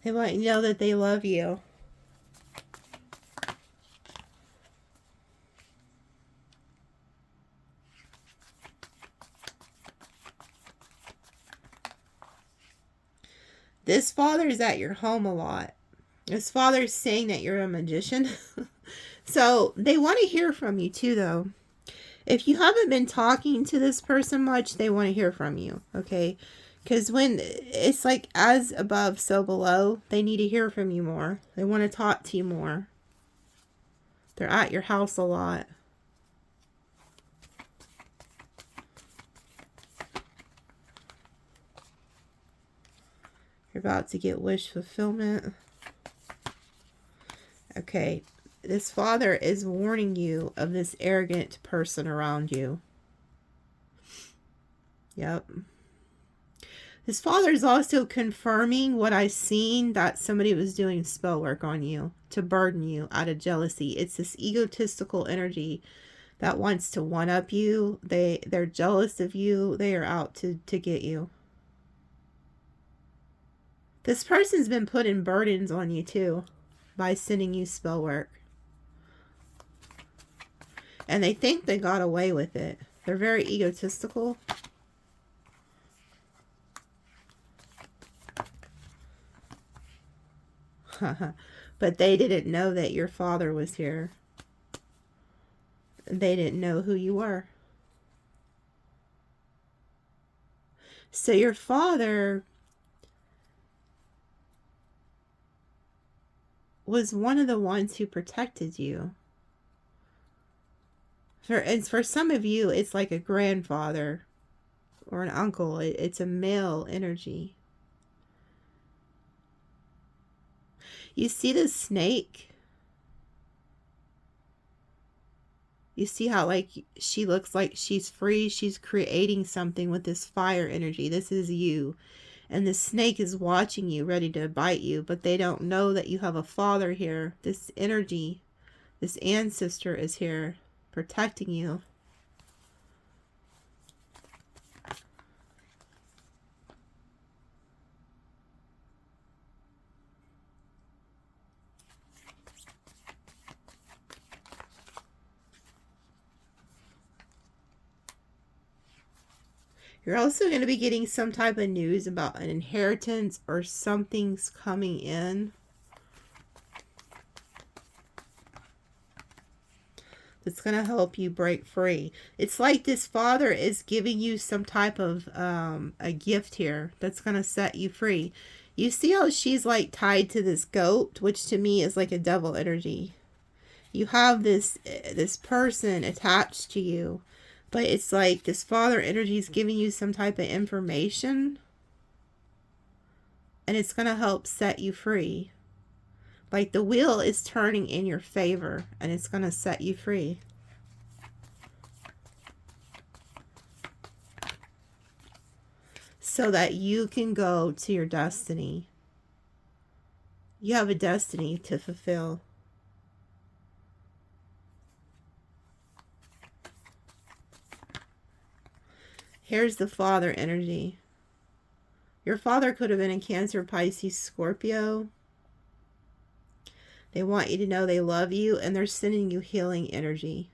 They want you to know that they love you. This father is at your home a lot. This father is saying that you're a magician. So they want to hear from you too, though. If you haven't been talking to this person much, they want to hear from you. Okay. Because when it's like as above, so below, they need to hear from you more. They want to talk to you more. They're at your house a lot. You're about to get wish fulfillment. Okay. This father is warning you of this arrogant person around you. Yep. His father is also confirming what I've seen, that somebody was doing spell work on you to burden you out of jealousy. It's this egotistical energy that wants to one-up you. They're jealous of you. They are out to get you. This person's been putting burdens on you too by sending you spell work. And they think they got away with it. They're very egotistical. But they didn't know that your father was here. They didn't know who you were. So your father was one of the ones who protected you. For some of you, it's like a grandfather or an uncle. It's a male energy. You see this snake? You see how like she looks like she's free? She's creating something with this fire energy. This is you. And the snake is watching you, ready to bite you. But they don't know that you have a father here. This energy, this ancestor is here protecting you. You're also going to be getting some type of news about an inheritance or something's coming in. That's going to help you break free. It's like this father is giving you some type of a gift here that's going to set you free. You see how she's like tied to this goat, which to me is like a devil energy. You have this person attached to you. But it's like this father energy is giving you some type of information. And it's going to help set you free. Like the wheel is turning in your favor. And it's going to set you free. So that you can go to your destiny. You have a destiny to fulfill. Here's the father energy. Your father could have been in Cancer, Pisces, Scorpio. They want you to know they love you and they're sending you healing energy.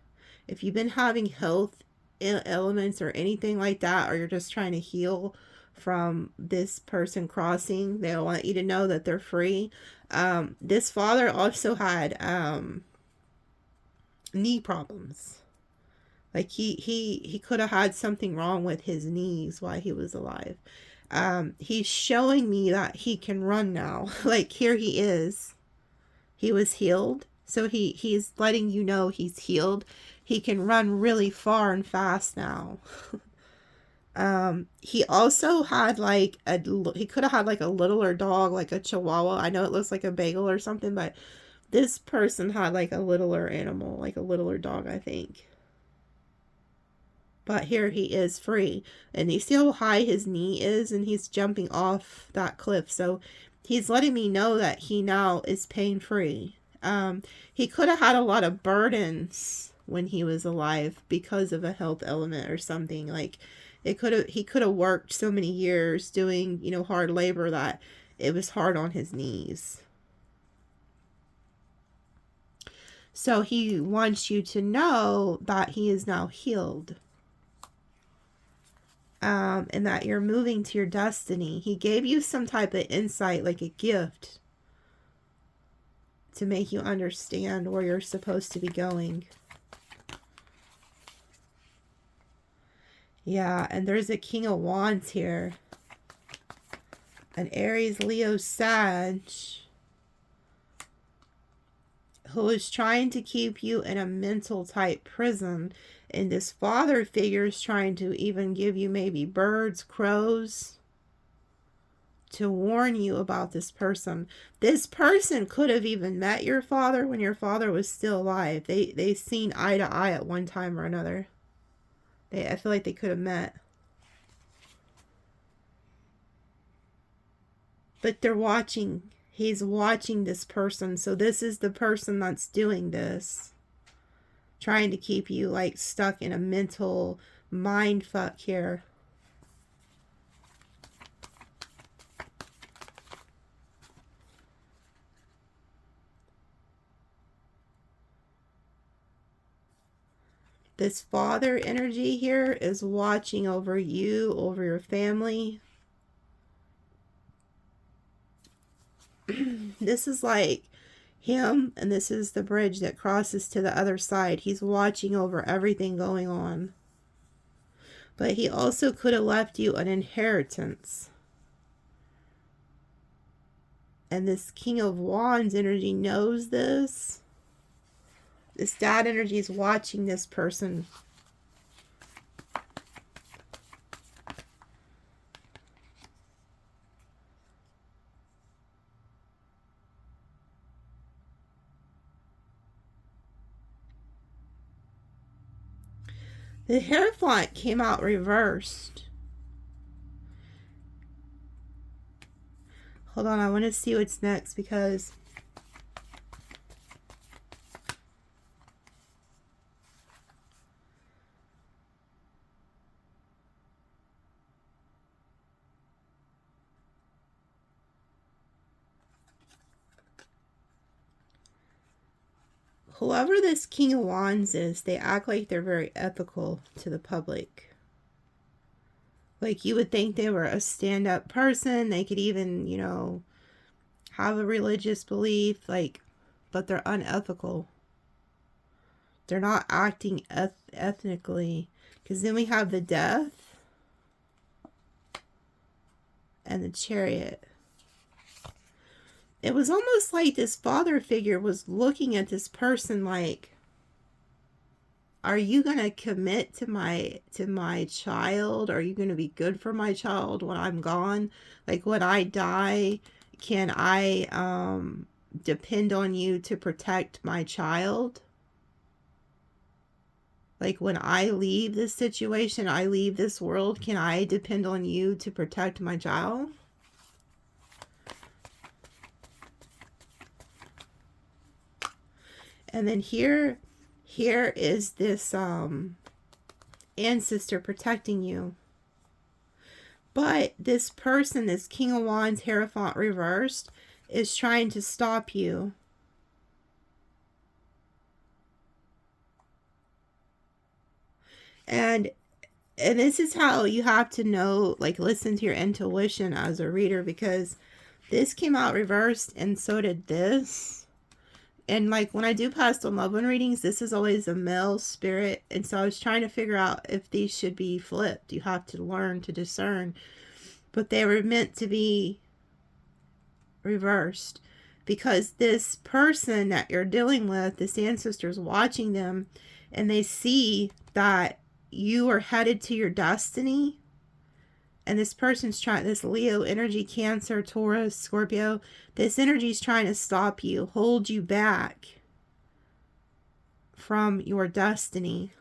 If you've been having health elements or anything like that, or you're just trying to heal from this person crossing, they want you to know that they're free. This father also had knee problems. Like he could have had something wrong with his knees while he was alive. He's showing me that he can run now. Like here he is. He was healed. So he's letting you know he's healed. He can run really far and fast now. He also had like he could have had like a littler dog, like a chihuahua. I know it looks like a bagel or something, but this person had like a littler animal, like a littler dog, I think. But here he is free. And you see how high his knee is? And he's jumping off that cliff. So he's letting me know that he now is pain-free. He could have had a lot of burdens when he was alive because of a health element or something. Like he could have worked so many years doing, hard labor that it was hard on his knees. So he wants you to know that he is now healed. And that you're moving to your destiny. He gave you some type of insight, like a gift, to make you understand where you're supposed to be going. Yeah, and there's a King of Wands here. An Aries, Leo, Sag, who is trying to keep you in a mental type prison. And this father figure is trying to even give you maybe birds, crows, to warn you about this person. This person could have even met your father when your father was still alive. They seen eye to eye at one time or another. I feel like they could have met. But they're watching. He's watching this person. So this is the person that's doing this. Trying to keep you like stuck in a mental mind fuck here. This father energy here is watching over you, over your family. This is like him, and this is the bridge that crosses to the other side. He's watching over everything going on. But he also could have left you an inheritance. And this King of Wands energy knows this. This dad energy is watching this person. The Hierophant came out reversed. Hold on, I want to see what's next because whoever this King of Wands is, they act like they're very ethical to the public. Like you would think they were a stand-up person. They could even, you know, have a religious belief, like, but they're unethical. They're not acting ethnically. Because then we have the Death and the Chariot. It was almost like this father figure was looking at this person like, are you going to commit to my child? Are you going to be good for my child when I'm gone? Like when I die, can I depend on you to protect my child? Like when I leave this situation, I leave this world, can I depend on you to protect my child? And then here is this ancestor protecting you. But this person, this King of Wands, Hierophant reversed, is trying to stop you. And this is how you have to know, like, listen to your intuition as a reader, because this came out reversed and so did this. And like when I do past on loved one readings, this is always a male spirit. And so I was trying to figure out if these should be flipped. You have to learn to discern. But they were meant to be reversed. Because this person that you're dealing with, this ancestor is watching them. And they see that you are headed to your destiny. And this person's trying, this Leo energy, Cancer, Taurus, Scorpio, this energy is trying to stop you, hold you back from your destiny.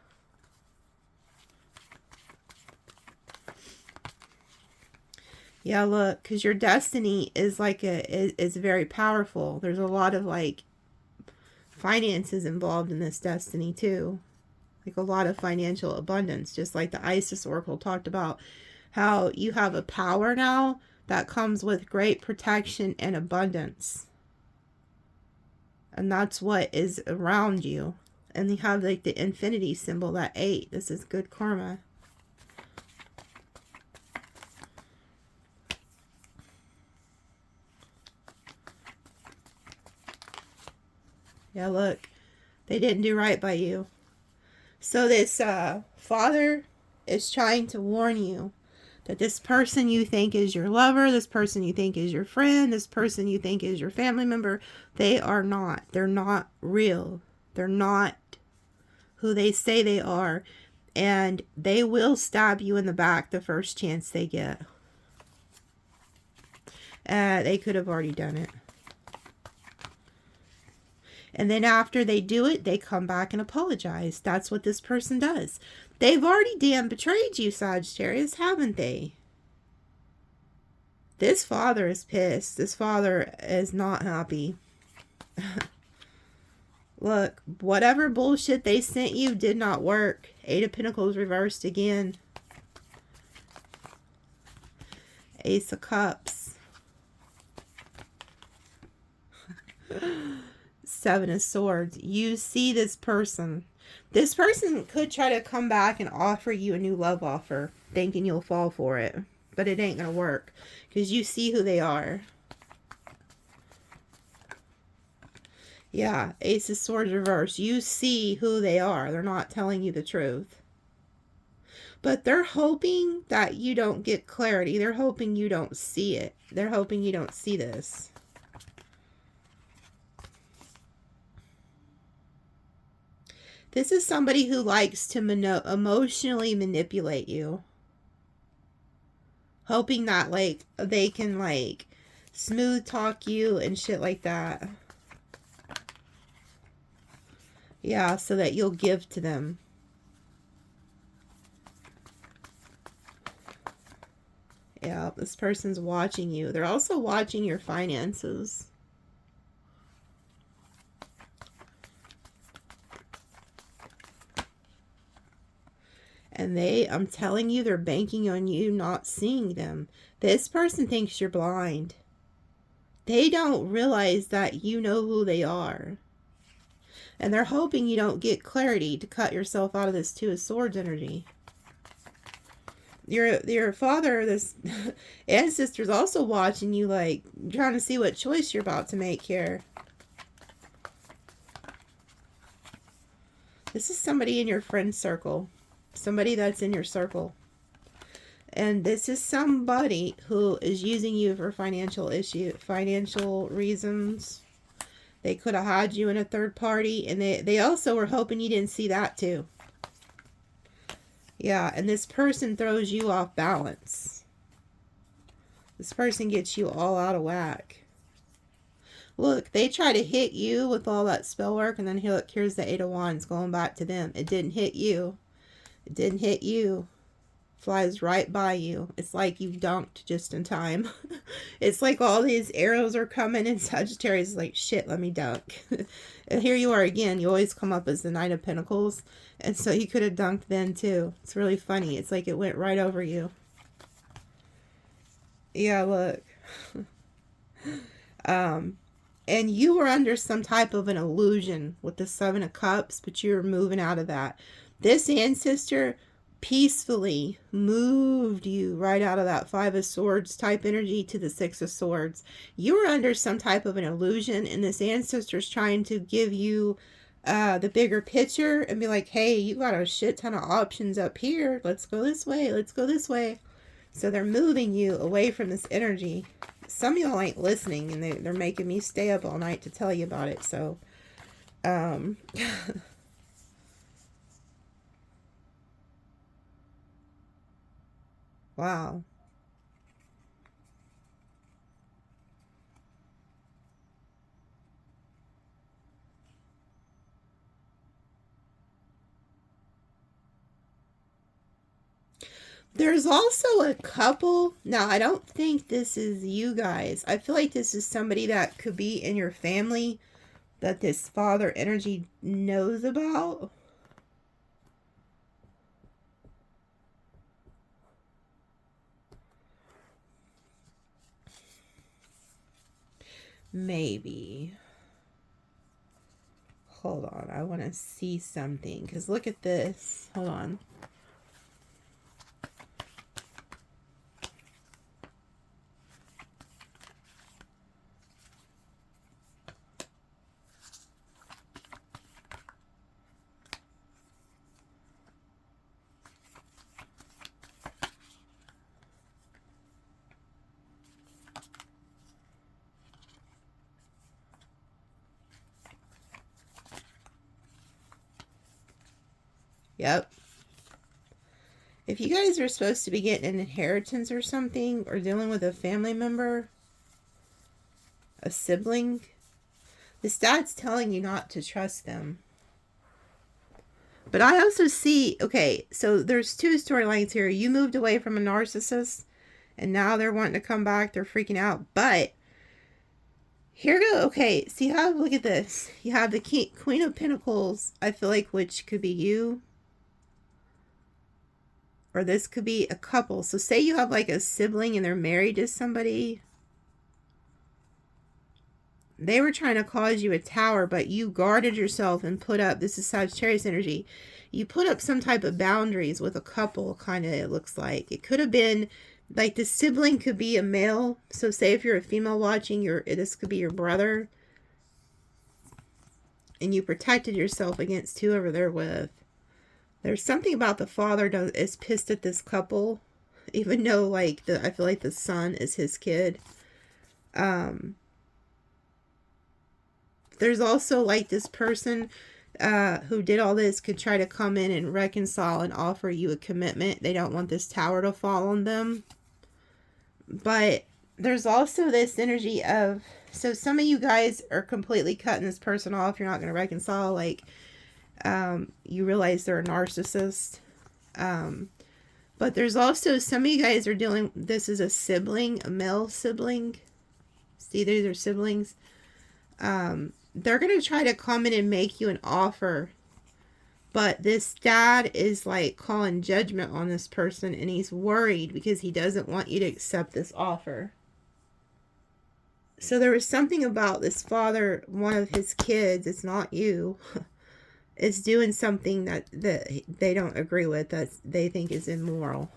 Yeah, look, because your destiny is like is very powerful. There's a lot of like finances involved in this destiny too. Like a lot of financial abundance, just like the Isis Oracle talked about. How you have a power now that comes with great protection and abundance. And that's what is around you. And you have like the infinity symbol, that 8. This is good karma. Yeah, look. They didn't do right by you. So this father is trying to warn you that this person you think is your lover, this person you think is your friend, this person you think is your family member, they are not. They're not real. They're not who they say they are. And they will stab you in the back the first chance they get. They could have already done it. And then after they do it, they come back and apologize. That's what this person does. They've already damn betrayed you, Sagittarius, haven't they? This father is pissed. This father is not happy. Look, whatever bullshit they sent you did not work. Eight of Pentacles reversed again. Ace of Cups. Seven of Swords. You see this person. This person could try to come back and offer you a new love offer, thinking you'll fall for it. But it ain't going to work, because you see who they are. Yeah, Ace of Swords reverse. You see who they are. They're not telling you the truth. But they're hoping that you don't get clarity. They're hoping you don't see it. They're hoping you don't see this. This is somebody who likes to emotionally manipulate you. Hoping that, like, they can, like, smooth talk you and shit like that. Yeah, so that you'll give to them. Yeah, this person's watching you. They're also watching your finances. And I'm telling you, they're banking on you not seeing them. This person thinks you're blind. They don't realize that you know who they are. And they're hoping you don't get clarity to cut yourself out of this Two of Swords energy. Your father, this ancestor's also watching you, like, trying to see what choice you're about to make here. This is somebody in your friend circle. Somebody that's in your circle. And this is somebody who is using you for financial reasons. They could have had you in a third party, and they also were hoping you didn't see that too. Yeah, and this person throws you off balance. This person gets you all out of whack. Look, they try to hit you with all that spell work, and then look, here's the Eight of Wands going back to them. It didn't hit you. It didn't hit you. Flies right by you. It's like you dunked just in time. It's like all these arrows are coming, and Sagittarius is like, shit, let me dunk. And here you are again. You always come up as the Knight of Pentacles, and so you could have dunked then too. It's really funny. It's like it went right over you. Yeah, look. And you were under some type of an illusion with the Seven of Cups, but you were moving out of that. This ancestor peacefully moved you right out of that Five of Swords type energy to the Six of Swords. You were under some type of an illusion, and this ancestor is trying to give you the bigger picture and be like, hey, you got a shit ton of options up here. Let's go this way. Let's go this way. So they're moving you away from this energy. Some of y'all ain't listening, and they're making me stay up all night to tell you about it. So, wow. There's also a couple. Now, I don't think this is you guys. I feel like this is somebody that could be in your family that this father energy knows about. Maybe. Hold on. I want to see something. Because look at this. Hold on. Yep. If you guys are supposed to be getting an inheritance or something, or dealing with a family member, a sibling, the stat's telling you not to trust them. But I also see, okay, so there's two storylines here. You moved away from a narcissist, And now they're wanting to come back. They're freaking out. But here we go. Okay, so you have, look at this. You have the Queen of Pentacles, I feel like, which could be you. Or this could be a couple. So say you have like a sibling and they're married to somebody. They were trying to cause you a tower, but you guarded yourself and put up, this is Sagittarius energy. You put up some type of boundaries with a couple, kind of, it looks like. It could have been, like, the sibling could be a male. So say if you're a female watching, this could be your brother. And you protected yourself against whoever they're with. There's something about the father is pissed at this couple. Even though, like, I feel like the son is his kid. There's also, like, this person who did all this could try to come in and reconcile and offer you a commitment. They don't want this tower to fall on them. But there's also this energy of, so some of you guys are completely cutting this person off. You're not going to reconcile. Like, you realize they're a narcissist. But there's also some of you guys are dealing, this is a sibling, a male sibling. See, these are siblings. They're going to try to come in and make you an offer. But this dad is like calling judgment on this person, and he's worried because he doesn't want you to accept this offer. So there was something about this father, one of his kids, it's not you, is doing something that they don't agree with, that they think is immoral.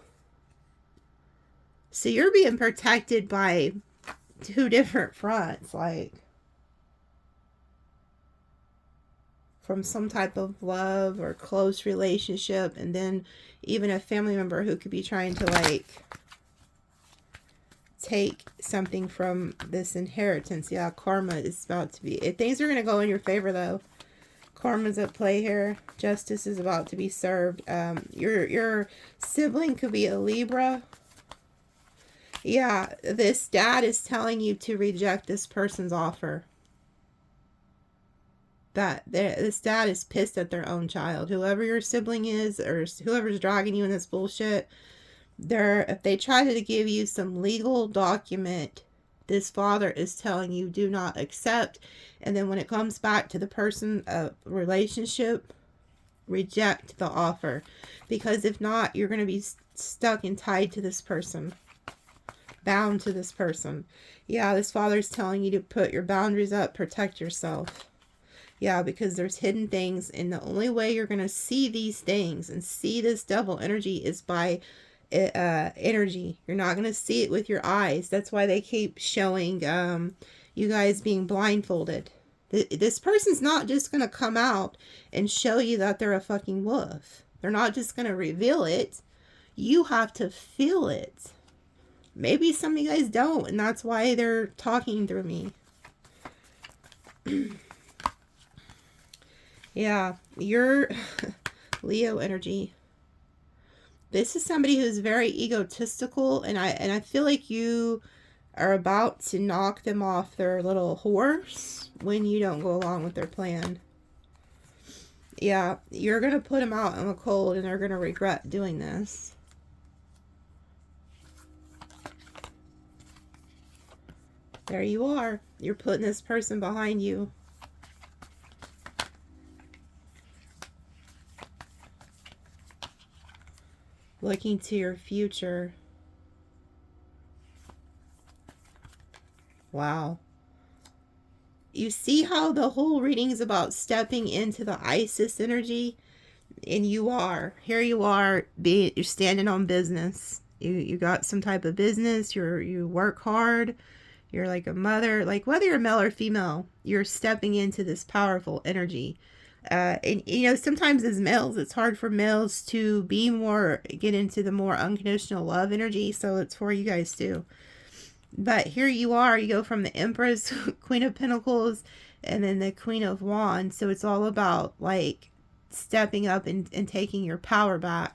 So you're being protected by two different fronts, like from some type of love or close relationship, and then even a family member who could be trying to, like, take something from this inheritance. Yeah, karma is about to be, things are going to go in your favor, though. Karma's at play here. Justice is about to be served. Your sibling could be a Libra. Yeah, this dad is telling you to reject this person's offer. That this dad is pissed at their own child. Whoever your sibling is, or whoever's dragging you in this bullshit, if they try to give you some legal document, this father is telling you do not accept. And then when it comes back to the person of relationship, reject the offer. Because if not, you're going to be stuck and tied to this person. Bound to this person. Yeah, this father's telling you to put your boundaries up, protect yourself. Yeah, because there's hidden things, and the only way you're going to see these things and see this double energy is by energy. You're not going to see it with your eyes. That's why they keep showing you guys being blindfolded. This person's not just going to come out and show you that they're a fucking wolf. They're not just going to reveal it. You have to feel it. Maybe some of you guys don't, and that's why they're talking through me. Yeah, you're Leo energy. This is somebody who's very egotistical, and I feel like you are about to knock them off their little horse when you don't go along with their plan. Yeah, you're going to put them out in the cold, and they're going to regret doing this. There you are. You're putting this person behind you. Looking to your future. Wow. You see how the whole reading is about stepping into the Isis energy? And you are. Here you are. You're standing on business. You got some type of business. You work hard. You're like a mother. Like, whether you're male or female, you're stepping into this powerful energy. And you know, sometimes as males, it's hard for males to get into the more unconditional love energy. So it's for you guys too. But here you are. You go from the Empress, Queen of Pentacles, and then the Queen of Wands. So it's all about, like, stepping up and taking your power back.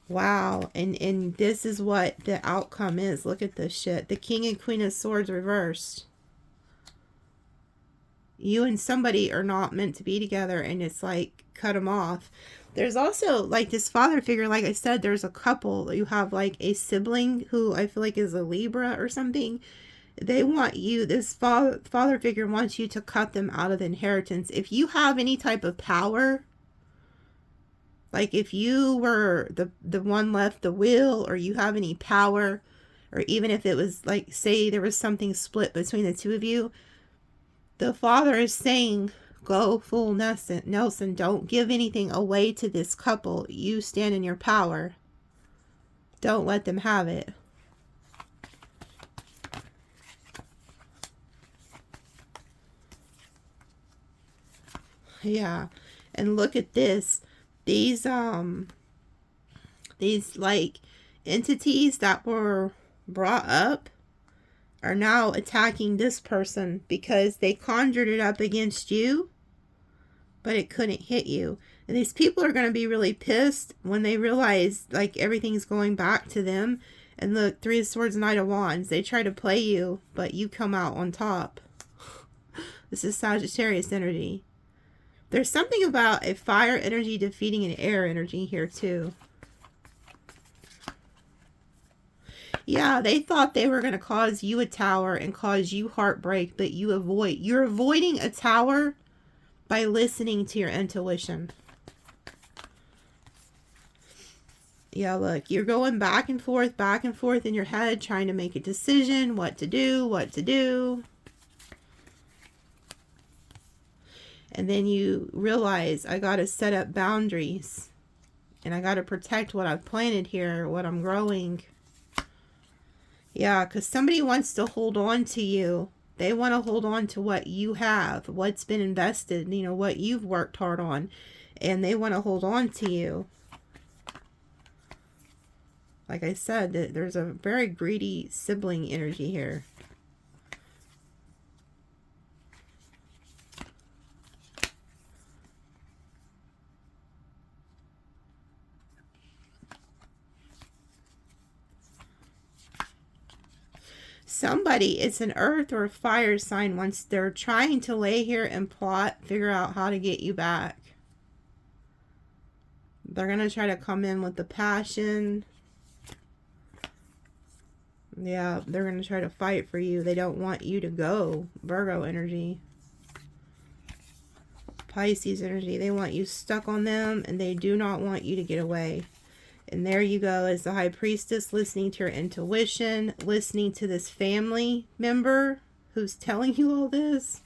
Wow, and this is what the outcome is. Look at this shit. The King and Queen of Swords reversed. You and somebody are not meant to be together, and it's like, cut them off. There's also like this father figure. Like I said, there's a couple. You have like a sibling who I feel like is a Libra or something. They want you, this father figure wants you to cut them out of the inheritance. If you have any type of power, like if you were the one left the will, or you have any power, or even if it was like, say there was something split between the two of you, the father is saying, go full Nelson. Don't give anything away to this couple. You stand in your power. Don't let them have it. Yeah. And look at this. These like entities that were brought up are now attacking this person because they conjured it up against you, but it couldn't hit you. And these people are going to be really pissed when they realize like everything's going back to them. And look, Three of Swords, Knight of Wands. They try to play you, but you come out on top. This is Sagittarius energy. There's something about a fire energy defeating an air energy here too. Yeah, they thought they were going to cause you a tower and cause you heartbreak, but you're avoiding a tower by listening to your intuition. Yeah, look, you're going back and forth in your head, trying to make a decision, what to do. And then you realize, I got to set up boundaries. And I got to protect what I've planted here, what I'm growing. Yeah, because somebody wants to hold on to you. They want to hold on to what you have, what's been invested, you know, what you've worked hard on. And they want to hold on to you. Like I said, there's a very greedy sibling energy here. Somebody, it's an earth or a fire sign, once they're trying to lay here and plot, figure out how to get you back. They're going to try to come in with the passion. Yeah, they're going to try to fight for you. They don't want you to go. Virgo energy. Pisces energy. They want you stuck on them, and they do not want you to get away. And there you go, as the High Priestess, listening to your intuition, listening to this family member who's telling you all this.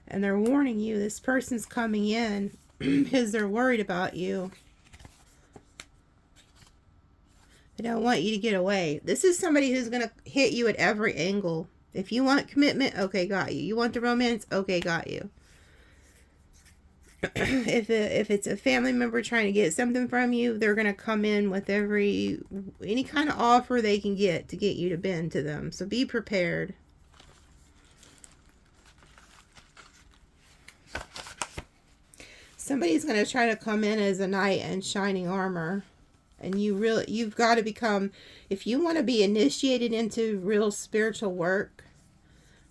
And they're warning you, this person's coming in because they're worried about you. They don't want you to get away. This is somebody who's going to hit you at every angle. If you want commitment, okay, got you. You want the romance, okay, got you. If it's a family member trying to get something from you, they're going to come in with any kind of offer they can get to get you to bend to them. So be prepared. Somebody's going to try to come in as a knight in shining armor. And you've got to become, if you want to be initiated into real spiritual work,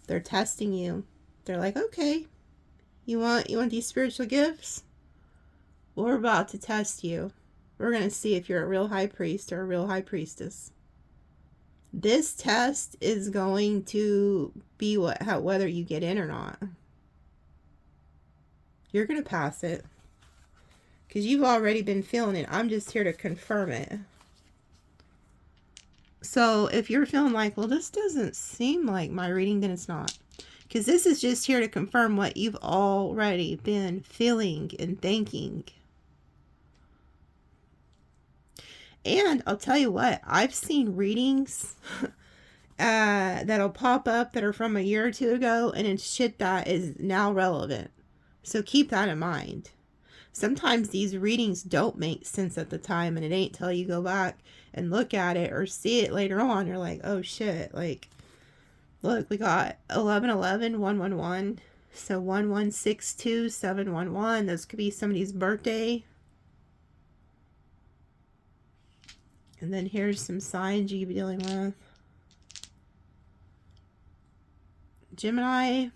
they're testing you. They're like, okay, you want these spiritual gifts? Well, we're about to test you. We're going to see if you're a real high priest or a real high priestess. This test is going to be whether you get in or not. You're going to pass it. Because you've already been feeling it. I'm just here to confirm it. So if you're feeling like, well, this doesn't seem like my reading, then it's not. Because this is just here to confirm what you've already been feeling and thinking. And I'll tell you what, I've seen readings that'll pop up that are from a year or two ago, and it's shit that is now relevant. So keep that in mind. Sometimes these readings don't make sense at the time, and it ain't till you go back and look at it or see it later on. You're like, oh shit, like, look, we got 1111, 111, so 1162, 711. Those could be somebody's birthday. And then here's some signs you could be dealing with. Gemini.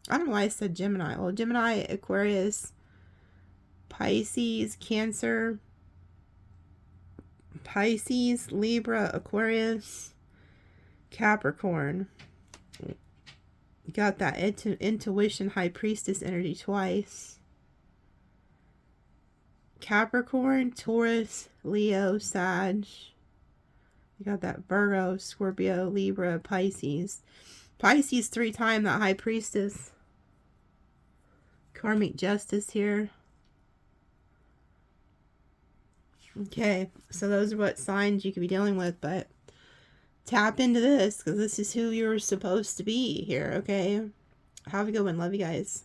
I don't know why I said Gemini. Well, Gemini, Aquarius, Pisces, Cancer, Pisces, Libra, Aquarius, Capricorn. You got that intuition, High Priestess energy twice. Capricorn, Taurus, Leo, Sag. You got that Virgo, Scorpio, Libra, Pisces. Pisces 3-time that High Priestess. Karmic justice here. Okay, so those are what signs you could be dealing with, but tap into this because this is who you're supposed to be here, okay? Have a good one. Love you guys.